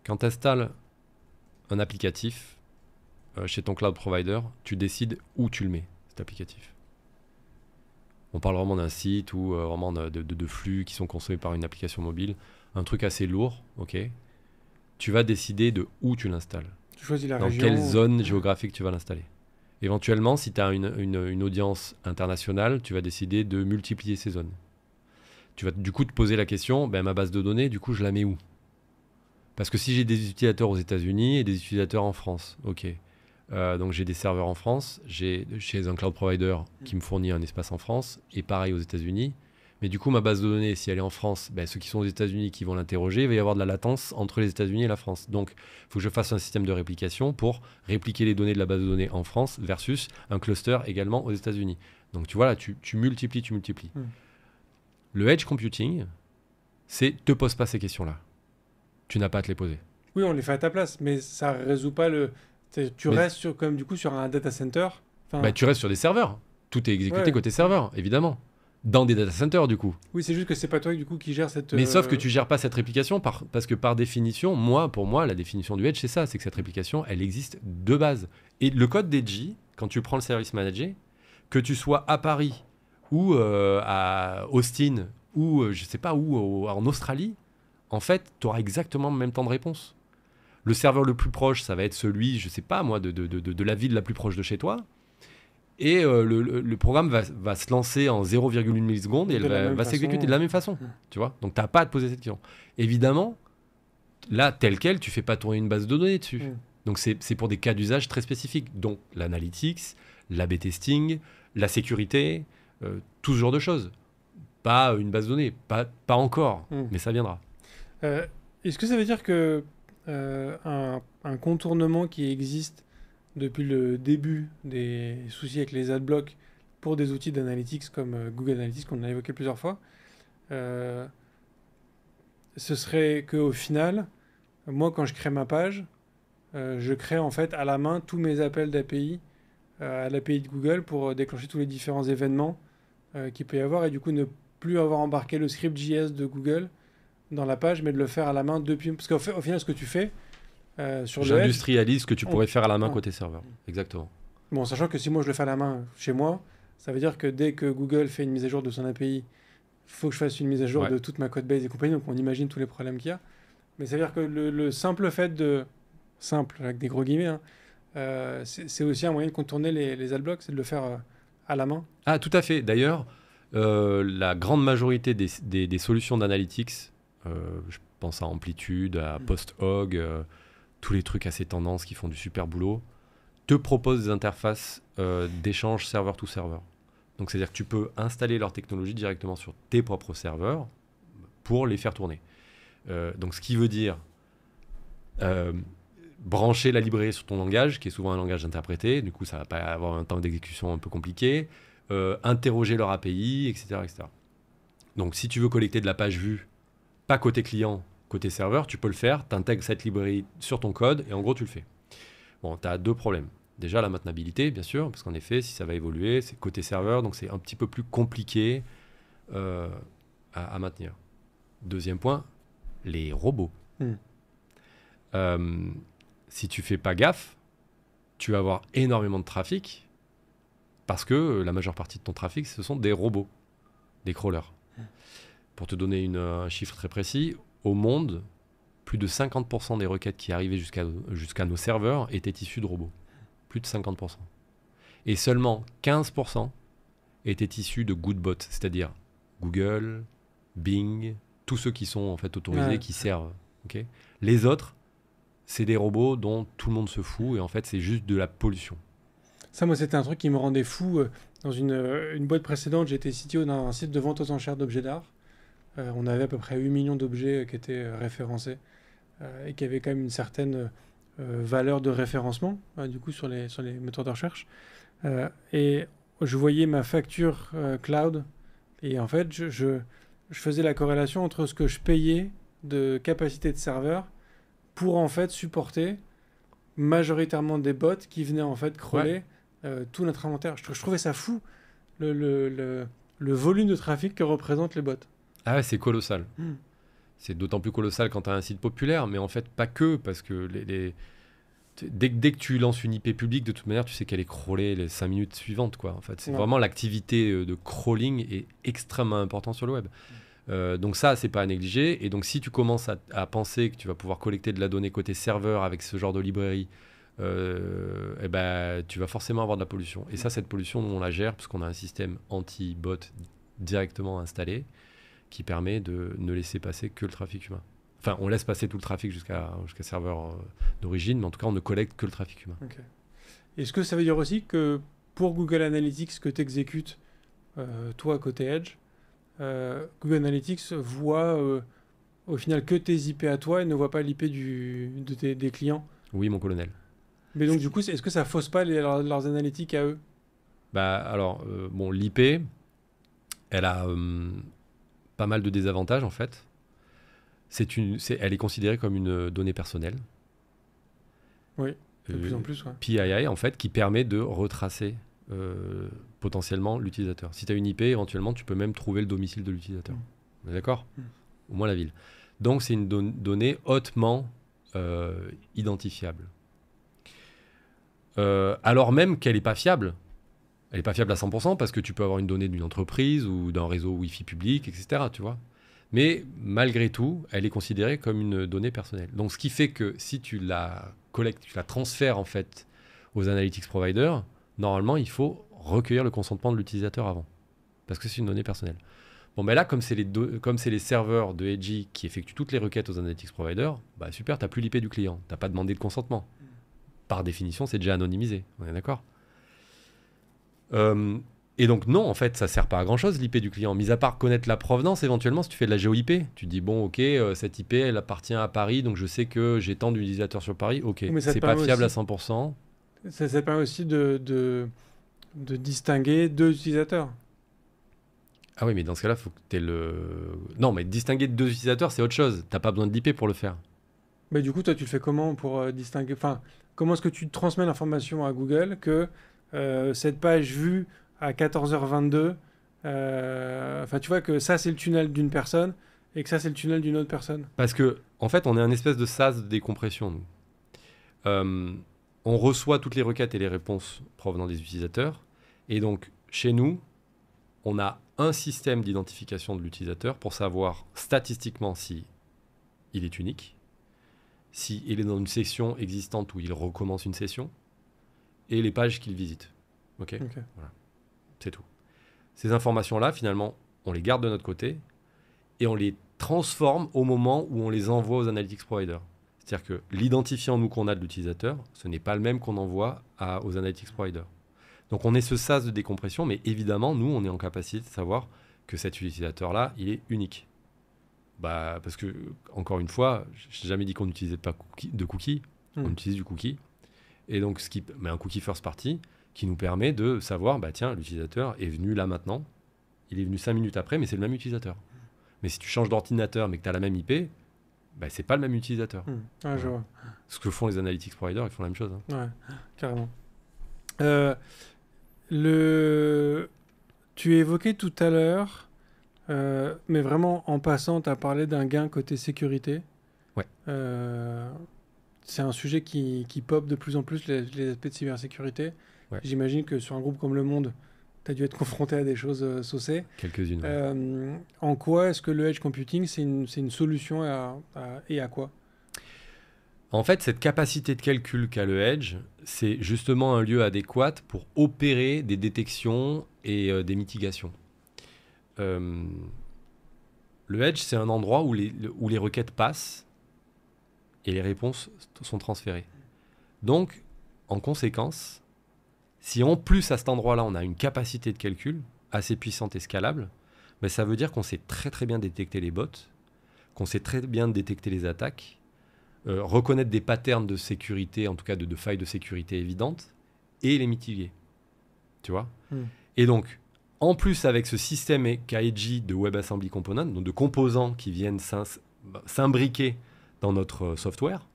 quand tu installes un applicatif chez ton cloud provider, tu décides où tu le mets, cet applicatif. On parle vraiment d'un site ou vraiment de flux qui sont consommés par une application mobile. Un truc assez lourd, ok. Tu vas décider de où tu l'installes. Tu choisis la dans région. Quelle zone géographique tu vas l'installer. Éventuellement, si tu as une audience internationale, tu vas décider de multiplier ces zones. Tu vas du coup te poser la question, ma base de données, du coup, je la mets où? Parce que si j'ai des utilisateurs aux États-Unis et des utilisateurs en France, ok. Donc j'ai des serveurs en France, j'ai chez un cloud provider qui me fournit un espace en France, et pareil aux États-Unis. Mais du coup, ma base de données, si elle est en France, ceux qui sont aux États-Unis qui vont l'interroger, il va y avoir de la latence entre les États-Unis et la France. Donc, il faut que je fasse un système de réplication pour répliquer les données de la base de données en France versus un cluster également aux États-Unis. Donc, tu vois là, tu multiplies. Le edge computing, te pose pas ces questions-là. Tu n'as pas à te les poser. Oui, on les fait à ta place, mais ça résout pas le... Tu restes sur un data center. Tu restes sur des serveurs. Tout est exécuté côté serveur, évidemment. Dans des data centers, du coup. Oui, c'est juste que c'est pas toi, du coup, qui gère cette... Mais sauf que tu gères pas cette réplication parce que par définition, pour moi, la définition du Edge, c'est ça, c'est que cette réplication, elle existe de base. Et le code d'Edgy, quand tu prends le service manager, que tu sois à Paris ou à Austin ou je sais pas où, en Australie, en fait, tu auras exactement le même temps de réponse. Le serveur le plus proche, ça va être celui, je sais pas moi, de la ville la plus proche de chez toi. Et le programme va se lancer en 0,1 milliseconde et va s'exécuter de la même façon. Tu vois. Donc, tu n'as pas à te poser cette question. Évidemment, là, tel quel, tu ne fais pas tourner une base de données dessus. Donc, c'est pour des cas d'usage très spécifiques. Donc, l'analytics, l'A/B testing, la sécurité, tout ce genre de choses. Pas une base de données. Pas encore, mais ça viendra. Est-ce que ça veut dire que un contournement qui existe depuis le début des soucis avec les adblocks pour des outils d'analytics comme Google Analytics, qu'on a évoqué plusieurs fois, ce serait qu'au final, moi, quand je crée ma page, je crée en fait à la main tous mes appels d'API à l'API de Google pour déclencher tous les différents événements qu'il peut y avoir et du coup ne plus avoir embarqué le script JS de Google dans la page, mais de le faire à la main depuis... Parce qu'au final, ce que tu fais, j'industrialise ce que tu pourrais faire à la main côté serveur. Exactement. Bon, sachant que si moi je le fais à la main chez moi, ça veut dire que dès que Google fait une mise à jour de son API, il faut que je fasse une mise à jour de toute ma codebase et compagnie. Donc on imagine tous les problèmes qu'il y a. Mais ça veut dire que le simple fait de... Simple, avec des gros guillemets, c'est aussi un moyen de contourner les adblocks, c'est de le faire à la main. Ah, tout à fait. D'ailleurs, la grande majorité des solutions d'analytics, je pense à Amplitude, à PostHog, tous les trucs assez tendances qui font du super boulot, te proposent des interfaces d'échange serveur to serveur. Donc, c'est-à-dire que tu peux installer leur technologie directement sur tes propres serveurs pour les faire tourner. Donc, ce qui veut dire brancher la librairie sur ton langage, qui est souvent un langage interprété, du coup, ça va pas avoir un temps d'exécution un peu compliqué, interroger leur API, etc., etc. Donc, si tu veux collecter de la page vue, pas côté client, côté serveur, tu peux le faire, tu intègres cette librairie sur ton code et en gros, tu le fais. Bon, tu as deux problèmes. Déjà, la maintenabilité, bien sûr, parce qu'en effet, si ça va évoluer, c'est côté serveur, donc c'est un petit peu plus compliqué à maintenir. Deuxième point, les robots. Si tu fais pas gaffe, tu vas avoir énormément de trafic parce que la majeure partie de ton trafic, ce sont des robots, des crawlers. Pour te donner un chiffre très précis, au monde, plus de 50% des requêtes qui arrivaient jusqu'à nos serveurs étaient issues de robots. Plus de 50%. Et seulement 15% étaient issus de good bots, c'est-à-dire Google, Bing, tous ceux qui sont en fait autorisés, qui servent. Okay. Les autres, c'est des robots dont tout le monde se fout et en fait, c'est juste de la pollution. Ça, moi, c'était un truc qui me rendait fou. Dans une boîte précédente, j'étais CTO d'un site de vente aux enchères d'objets d'art. On avait à peu près 8 millions d'objets qui étaient référencés et qui avaient quand même une certaine valeur de référencement, du coup, sur les moteurs de recherche. Et je voyais ma facture cloud et en fait, je faisais la corrélation entre ce que je payais de capacité de serveur pour en fait supporter majoritairement des bots qui venaient en fait crawler tout notre inventaire. Je trouvais ça fou, le volume de trafic que représentent les bots. Ah ouais, c'est colossal. C'est d'autant plus colossal quand tu as un site populaire, mais en fait pas que, parce que dès que tu lances une IP publique, de toute manière, tu sais qu'elle est crawlée les 5 minutes suivantes, quoi. En fait, c'est vraiment l'activité de crawling est extrêmement importante sur le web. Donc ça, c'est pas à négliger. Et donc si tu commences à penser que tu vas pouvoir collecter de la donnée côté serveur avec ce genre de librairie, eh ben, tu vas forcément avoir de la pollution. Et ça, cette pollution, on la gère parce qu'on a un système anti-bot directement installé qui permet de ne laisser passer que le trafic humain. Enfin, on laisse passer tout le trafic jusqu'à serveur d'origine, mais en tout cas, on ne collecte que le trafic humain. Okay. Est-ce que ça veut dire aussi que pour Google Analytics que tu exécutes, toi, côté Edge, Google Analytics voit au final que tes IP à toi et ne voit pas l'IP des clients? Oui, mon colonel. Mais donc, du coup, est-ce que ça fausse pas leurs analytiques à eux? Bah, alors, bon, l'IP, elle a pas mal de désavantages, en fait. Elle est considérée comme une donnée personnelle. Oui, de plus en plus. Ouais. PII, en fait, qui permet de retracer potentiellement l'utilisateur. Si tu as une IP, éventuellement, tu peux même trouver le domicile de l'utilisateur. On est d'accord ? Au moins la ville. Donc, c'est une donnée hautement identifiable. Alors même qu'elle n'est pas fiable. Elle n'est pas fiable à 100% parce que tu peux avoir une donnée d'une entreprise ou d'un réseau Wi-Fi public, etc. Tu vois ? Mais malgré tout, elle est considérée comme une donnée personnelle. Donc, ce qui fait que si tu la collectes, tu la transfères en fait aux analytics providers, normalement, il faut recueillir le consentement de l'utilisateur avant, parce que c'est une donnée personnelle. Bon, mais là, comme c'est les serveurs de Edgy qui effectuent toutes les requêtes aux analytics providers, bah super, tu n'as plus l'IP du client, tu n'as pas demandé de consentement. Par définition, c'est déjà anonymisé. On est d'accord ? Et donc non, en fait, ça sert pas à grand-chose l'IP du client, mis à part connaître la provenance éventuellement si tu fais de la géo-IP. Tu te dis, bon, ok, cette IP, elle appartient à Paris, donc je sais que j'ai tant d'utilisateurs sur Paris. Ok, mais c'est pas fiable aussi, à 100%. Ça permet aussi de distinguer deux utilisateurs. Ah oui, mais dans ce cas-là, il faut que tu aies le... Non, mais distinguer deux utilisateurs, c'est autre chose. Tu n'as pas besoin de l'IP pour le faire. Mais du coup, toi, tu le fais comment pour distinguer... Enfin, comment est-ce que tu transmets l'information à Google que cette page vue à 14h22, enfin, tu vois que ça, c'est le tunnel d'une personne et que ça, c'est le tunnel d'une autre personne? Parce que, en fait, on est un espèce de sas de décompression, nous. On reçoit toutes les requêtes et les réponses provenant des utilisateurs. Et donc, chez nous, on a un système d'identification de l'utilisateur pour savoir statistiquement si il est unique, si il est dans une session existante où il recommence une session, et les pages qu'il visite. Ok. Voilà. C'est tout. Ces informations-là, finalement, on les garde de notre côté et on les transforme au moment où on les envoie aux analytics providers. C'est-à-dire que l'identifiant, nous, qu'on a de l'utilisateur, ce n'est pas le même qu'on envoie aux analytics providers. Donc, on est ce sas de décompression, mais évidemment, nous, on est en capacité de savoir que cet utilisateur-là, il est unique. Bah, parce que, encore une fois, je n'ai jamais dit qu'on n'utilisait pas de cookies. On utilise du cookie. Et donc, mais un cookie first party qui nous permet de savoir, bah tiens, l'utilisateur est venu là maintenant. Il est venu 5 minutes après, mais c'est le même utilisateur. Mais si tu changes d'ordinateur, mais que tu as la même IP, bah, c'est pas le même utilisateur. Je vois. Ce que font les analytics providers, ils font la même chose. Ouais, carrément. Euh, Tu évoquais tout à l'heure, mais vraiment en passant, tu as parlé d'un gain côté sécurité. Ouais. C'est un sujet qui pop de plus en plus, les aspects de cybersécurité. Ouais. J'imagine que sur un groupe comme Le Monde, tu as dû être confronté à des choses saucées. Quelques-unes. En quoi est-ce que le edge computing, c'est une solution et à quoi? En fait, cette capacité de calcul qu'a le Edge, c'est justement un lieu adéquat pour opérer des détections et des mitigations. Le Edge, c'est un endroit où les requêtes passent et les réponses sont transférées. Donc, en conséquence, si en plus à cet endroit-là, on a une capacité de calcul assez puissante et scalable, ben, ça veut dire qu'on sait très très bien détecter les bots, qu'on sait très bien détecter les attaques, reconnaître des patterns de sécurité, en tout cas de failles de sécurité évidentes, et les mitiguer. Tu vois ? Et donc, en plus avec ce système KEG de WebAssembly Component, donc de composants qui viennent s'imbriquer dans notre software,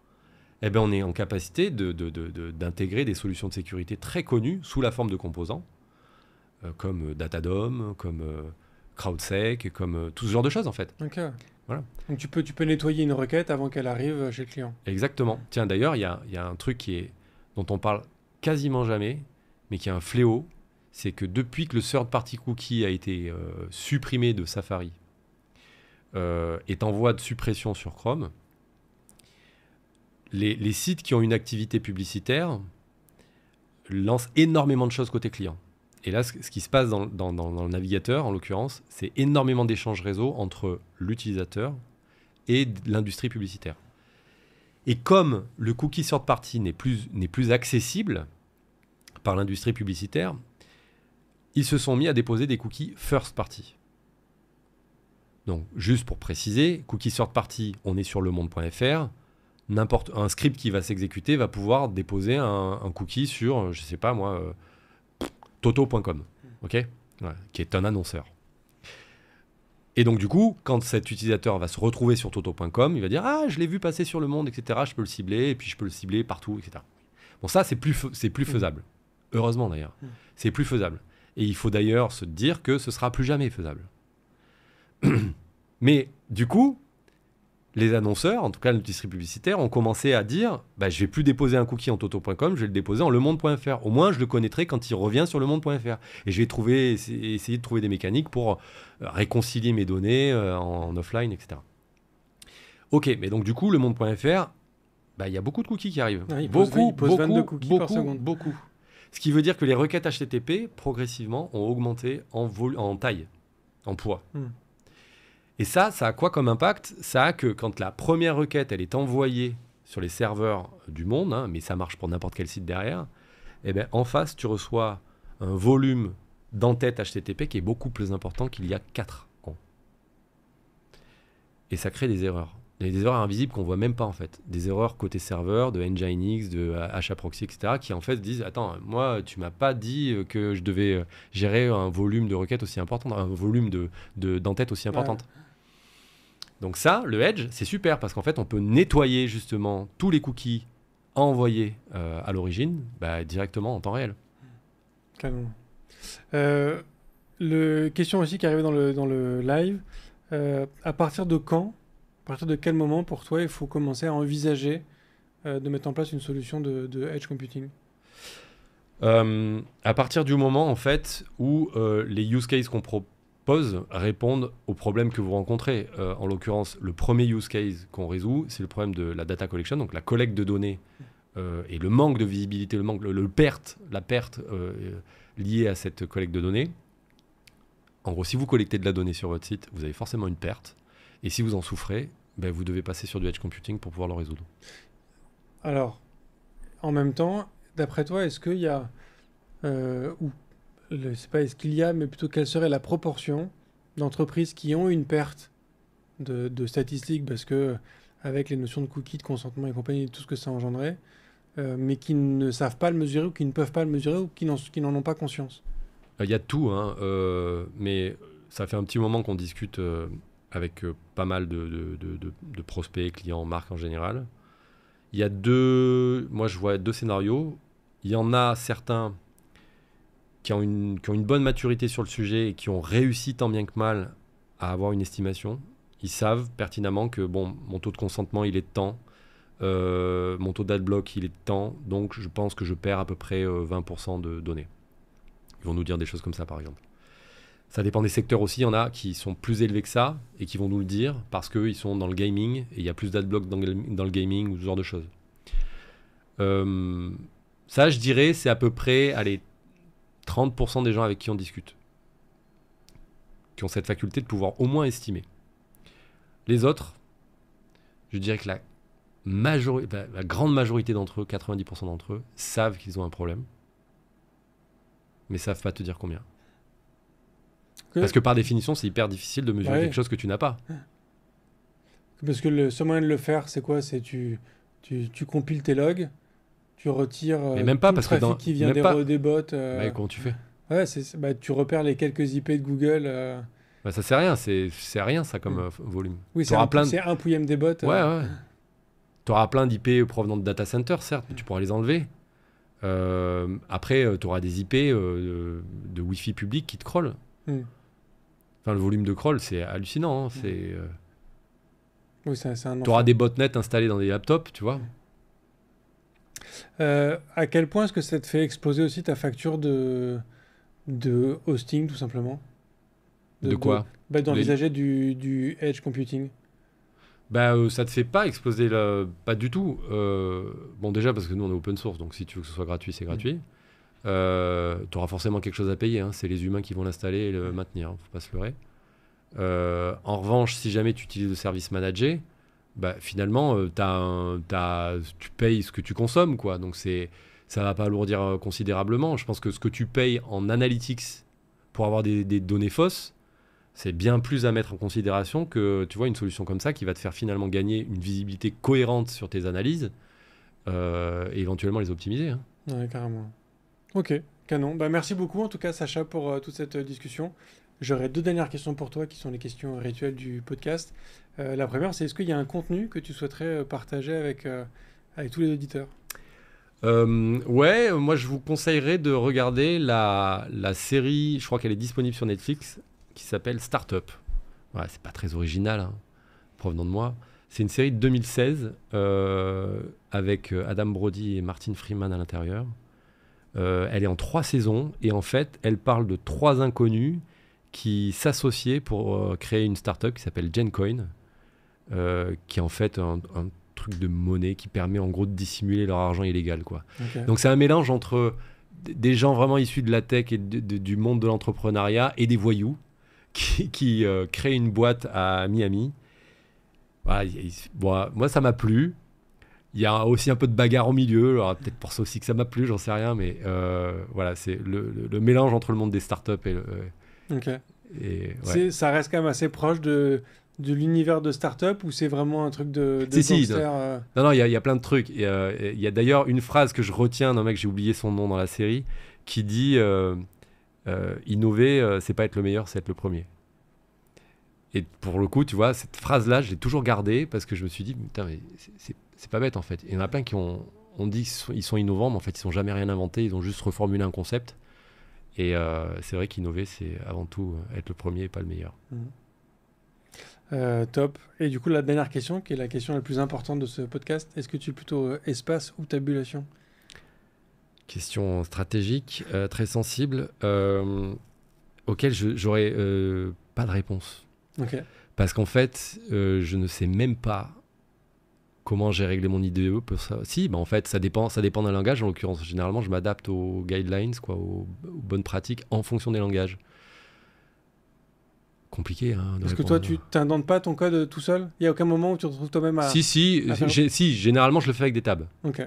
eh ben on est en capacité d'intégrer des solutions de sécurité très connues sous la forme de composants, comme Datadom, comme CrowdSec, comme tout ce genre de choses en fait. Ok. Voilà. Donc tu peux nettoyer une requête avant qu'elle arrive chez le client. Exactement. Tiens, d'ailleurs, il y a un truc dont on parle quasiment jamais, mais qui est un fléau, c'est que depuis que le third-party cookie a été supprimé de Safari, est en voie de suppression sur Chrome, les sites qui ont une activité publicitaire lancent énormément de choses côté client. Et là, ce qui se passe dans le navigateur, en l'occurrence, c'est énormément d'échanges réseau entre l'utilisateur et l'industrie publicitaire. Et comme le cookie third party n'est plus accessible par l'industrie publicitaire, ils se sont mis à déposer des cookies first party. Donc, juste pour préciser, cookie third party, on est sur lemonde.fr. Un script qui va s'exécuter va pouvoir déposer un cookie sur, je sais pas moi, toto.com, ok, ouais, qui est un annonceur. Et donc du coup, quand cet utilisateur va se retrouver sur toto.com, il va dire ah je l'ai vu passer sur Le Monde, etc. Je peux le cibler et puis je peux le cibler partout, etc. Bon ça c'est plus faisable. Heureusement d'ailleurs, c'est plus faisable. Et il faut d'ailleurs se dire que ce sera plus jamais faisable. Mais du coup, les annonceurs, en tout cas l'industrie publicitaire, ont commencé à dire bah, je vais plus déposer un cookie en toto.com, je vais le déposer en lemonde.fr. Au moins, je le connaîtrai quand il revient sur lemonde.fr. Et je vais essayer de trouver des mécaniques pour réconcilier mes données en offline, etc. Ok, mais donc du coup, lemonde.fr, bah, y a beaucoup de cookies qui arrivent. Ah, il pose 22 cookies par seconde. Beaucoup. Ce qui veut dire que les requêtes HTTP, progressivement, ont augmenté en taille, en poids. Et ça a quoi comme impact ? Ça a que quand la première requête elle est envoyée sur les serveurs du monde, hein, mais ça marche pour n'importe quel site derrière, eh ben, en face, tu reçois un volume d'entête HTTP qui est beaucoup plus important qu'il y a 4 ans. Et ça crée des erreurs. Il y a des erreurs invisibles qu'on ne voit même pas en fait. Des erreurs côté serveur, de Nginx, de HAProxy, etc. qui en fait disent « Attends, moi, tu m'as pas dit que je devais gérer un volume de requêtes aussi important, un volume d'entête aussi importante. Ouais. » Donc ça, le Edge, c'est super parce qu'en fait, on peut nettoyer justement tous les cookies envoyés à l'origine directement en temps réel. Canon. Question aussi qui arrivait dans le live. À partir de quel moment pour toi il faut commencer à envisager de mettre en place une solution de Edge Computing ? À partir du moment en fait où les use cases qu'on propose répondent aux problèmes que vous rencontrez. En l'occurrence, le premier use case qu'on résout, c'est le problème de la data collection, donc la collecte de données et le manque de visibilité, la perte liée à cette collecte de données. En gros, si vous collectez de la donnée sur votre site, vous avez forcément une perte. Et si vous en souffrez, vous devez passer sur du edge computing pour pouvoir le résoudre. Alors, en même temps, d'après toi, est-ce qu'il y a... c'est pas est-ce qu'il y a, mais plutôt quelle serait la proportion d'entreprises qui ont une perte de statistiques parce que avec les notions de cookies, de consentement et compagnie, tout ce que ça engendrait, mais qui ne savent pas le mesurer ou qui ne peuvent pas le mesurer ou qui n'en ont pas conscience. Il y a de tout, hein, mais ça fait un petit moment qu'on discute avec pas mal de prospects, clients, marques en général. Moi je vois 2 scénarios. Il y en a certains qui ont une bonne maturité sur le sujet et qui ont réussi tant bien que mal à avoir une estimation, ils savent pertinemment que bon, mon taux de consentement, il est de temps, mon taux d'adblock, il est de temps, donc je pense que je perds à peu près 20% de données. Ils vont nous dire des choses comme ça, par exemple. Ça dépend des secteurs aussi, il y en a qui sont plus élevés que ça et qui vont nous le dire parce qu'ils sont dans le gaming et il y a plus d'adblock dans le gaming ou ce genre de choses. Ça, je dirais, c'est à peu près, allez, 30% des gens avec qui on discute, qui ont cette faculté de pouvoir au moins estimer. Les autres, je dirais que la grande majorité d'entre eux, 90% d'entre eux, savent qu'ils ont un problème, mais ne savent pas te dire combien. Parce que par définition, c'est hyper difficile de mesurer quelque chose que tu n'as pas. Parce que le seul moyen de le faire, c'est quoi? C'est tu compiles tes logs, tu retires mais même pas, tout parce le trafic que qui vient des bots. Comment tu fais? Ouais, tu repères les quelques IP de Google. Ça c'est rien, c'est rien ça comme volume. Oui, c'est un pouillème des bots. Ouais. Tu auras plein d'IP provenant de data centers, certes, mais tu pourras les enlever. Après, tu auras des IP de Wi-Fi public qui te crawlent. Enfin, le volume de crawl, c'est hallucinant. Hein, Oui, c'est un tu auras des botnets installés dans des laptops, tu vois. À quel point est-ce que ça te fait exploser aussi ta facture de hosting, tout simplement? De quoi? D'envisager du edge computing. Ça te fait pas exploser pas du tout. Bon, déjà parce que nous on est open source, donc si tu veux que ce soit gratuit, c'est gratuit. Tu auras forcément quelque chose à payer, hein. C'est les humains qui vont l'installer et le maintenir, hein. Faut pas se leurrer. En revanche, si jamais tu utilises le service managé, finalement tu payes ce que tu consommes, quoi. Donc ça va pas alourdir considérablement. Je pense que ce que tu payes en analytics pour avoir des données fausses, c'est bien plus à mettre en considération que, tu vois, une solution comme ça qui va te faire finalement gagner une visibilité cohérente sur tes analyses et éventuellement les optimiser, hein. Ouais, carrément. Ok, canon. Merci beaucoup en tout cas, Sacha, pour toute cette discussion. J'aurais 2 dernières questions pour toi qui sont les questions rituelles du podcast. La première, c'est est-ce qu'il y a un contenu que tu souhaiterais partager avec tous les auditeurs? Ouais, moi je vous conseillerais de regarder la série, je crois qu'elle est disponible sur Netflix, qui s'appelle Startup. Ouais, c'est pas très original, hein, provenant de moi. C'est une série de 2016 avec Adam Brody et Martin Freeman à l'intérieur. Elle est en 3 saisons et en fait, elle parle de 3 inconnus qui s'associaient pour créer une startup qui s'appelle Gencoin, qui est en fait un truc de monnaie qui permet en gros de dissimuler leur argent illégal, quoi. Okay. Donc c'est un mélange entre des gens vraiment issus de la tech et du monde de l'entrepreneuriat et des voyous qui créent une boîte à Miami. Voilà, moi ça m'a plu. Il y a aussi un peu de bagarre au milieu, alors peut-être pour ça aussi que ça m'a plu, j'en sais rien, mais voilà, c'est le mélange entre le monde des startups et le... Ok. Et, ouais. Ça reste quand même assez proche de l'univers de startup ou c'est vraiment un truc de gangster Non, il y a plein de trucs. Il y a d'ailleurs une phrase que je retiens d'un mec, j'ai oublié son nom dans la série, qui dit innover, c'est pas être le meilleur, c'est être le premier. Et pour le coup, tu vois, cette phrase-là, je l'ai toujours gardée parce que je me suis dit, putain, mais c'est pas bête en fait. Il y en a plein qui ont dit qu'ils sont innovants, mais en fait, ils n'ont jamais rien inventé, ils ont juste reformulé un concept. Et c'est vrai qu'innover, c'est avant tout être le premier et pas le meilleur. Top. Et du coup, la dernière question, qui est la question la plus importante de ce podcast, est-ce que tu es plutôt espace ou tabulation? Question stratégique, très sensible, auquel j'aurais pas de réponse. Okay. Parce qu'en fait, je ne sais même pas comment j'ai réglé mon IDE pour ça. Si, en fait, ça dépend d'un langage. En l'occurrence, généralement, je m'adapte aux guidelines, quoi, aux bonnes pratiques en fonction des langages. Compliqué, hein. Parce que toi, tu n'indentes pas ton code tout seul? Il n'y a aucun moment où tu te retrouves toi-même à... Si, généralement, je le fais avec des tabs. Ok.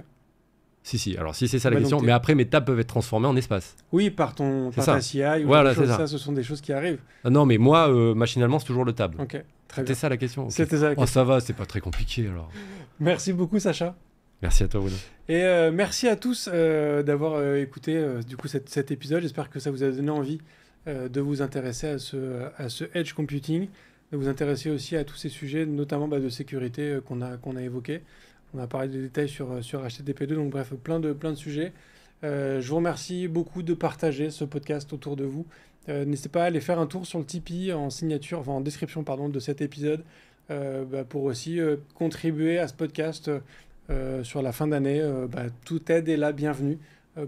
Si. Alors, si c'est ça la question, mais après, mes tabs peuvent être transformés en espace. Oui, par ta CI ou voilà, ça, ce sont des choses qui arrivent. Non, mais moi, machinalement, c'est toujours le tab. Ok, très C'était bien. Ça la question. Okay. C'était ça la question. Ça va, c'est pas très compliqué, alors. Merci beaucoup, Sacha. Merci à toi, Bruno. Et merci à tous d'avoir écouté du coup cet épisode. J'espère que ça vous a donné envie de vous intéresser à ce edge computing, de vous intéresser aussi à tous ces sujets, notamment de sécurité qu'on a évoqués. On a parlé des détails sur HTTP2, donc bref, plein de sujets. Je vous remercie beaucoup de partager ce podcast autour de vous. N'hésitez pas à aller faire un tour sur le Tipeee en description de cet épisode pour aussi contribuer à ce podcast sur la fin d'année. Toute aide est la bienvenue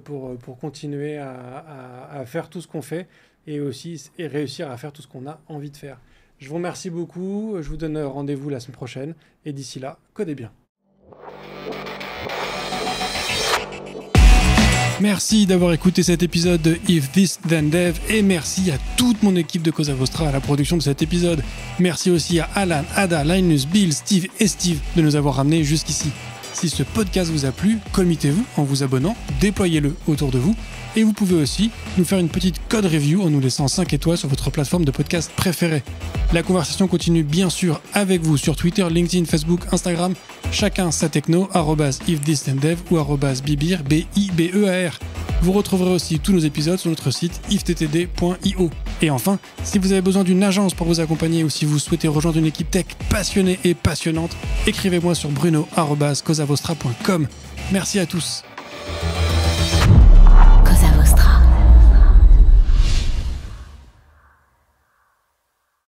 pour continuer à faire tout ce qu'on fait et réussir à faire tout ce qu'on a envie de faire. Je vous remercie beaucoup, je vous donne rendez-vous la semaine prochaine et d'ici là, codez bien. Merci d'avoir écouté cet épisode de If This Then Dev et merci à toute mon équipe de Cosa Vostra à la production de cet épisode. Merci aussi à Alan, Ada, Linus, Bill, Steve et Steve de nous avoir ramenés jusqu'ici. Si ce podcast vous a plu, committez-vous en vous abonnant, déployez-le autour de vous et vous pouvez aussi nous faire une petite code review en nous laissant 5 étoiles sur votre plateforme de podcast préférée. La conversation continue bien sûr avec vous sur Twitter, LinkedIn, Facebook, Instagram, chacun sa techno, @ifthisdendev ou @bibir, B-I-B-E-A-R. Vous retrouverez aussi tous nos épisodes sur notre site ifttd.io. Et enfin, si vous avez besoin d'une agence pour vous accompagner ou si vous souhaitez rejoindre une équipe tech passionnée et passionnante, écrivez-moi sur bruno@cosavostra.com. Merci à tous.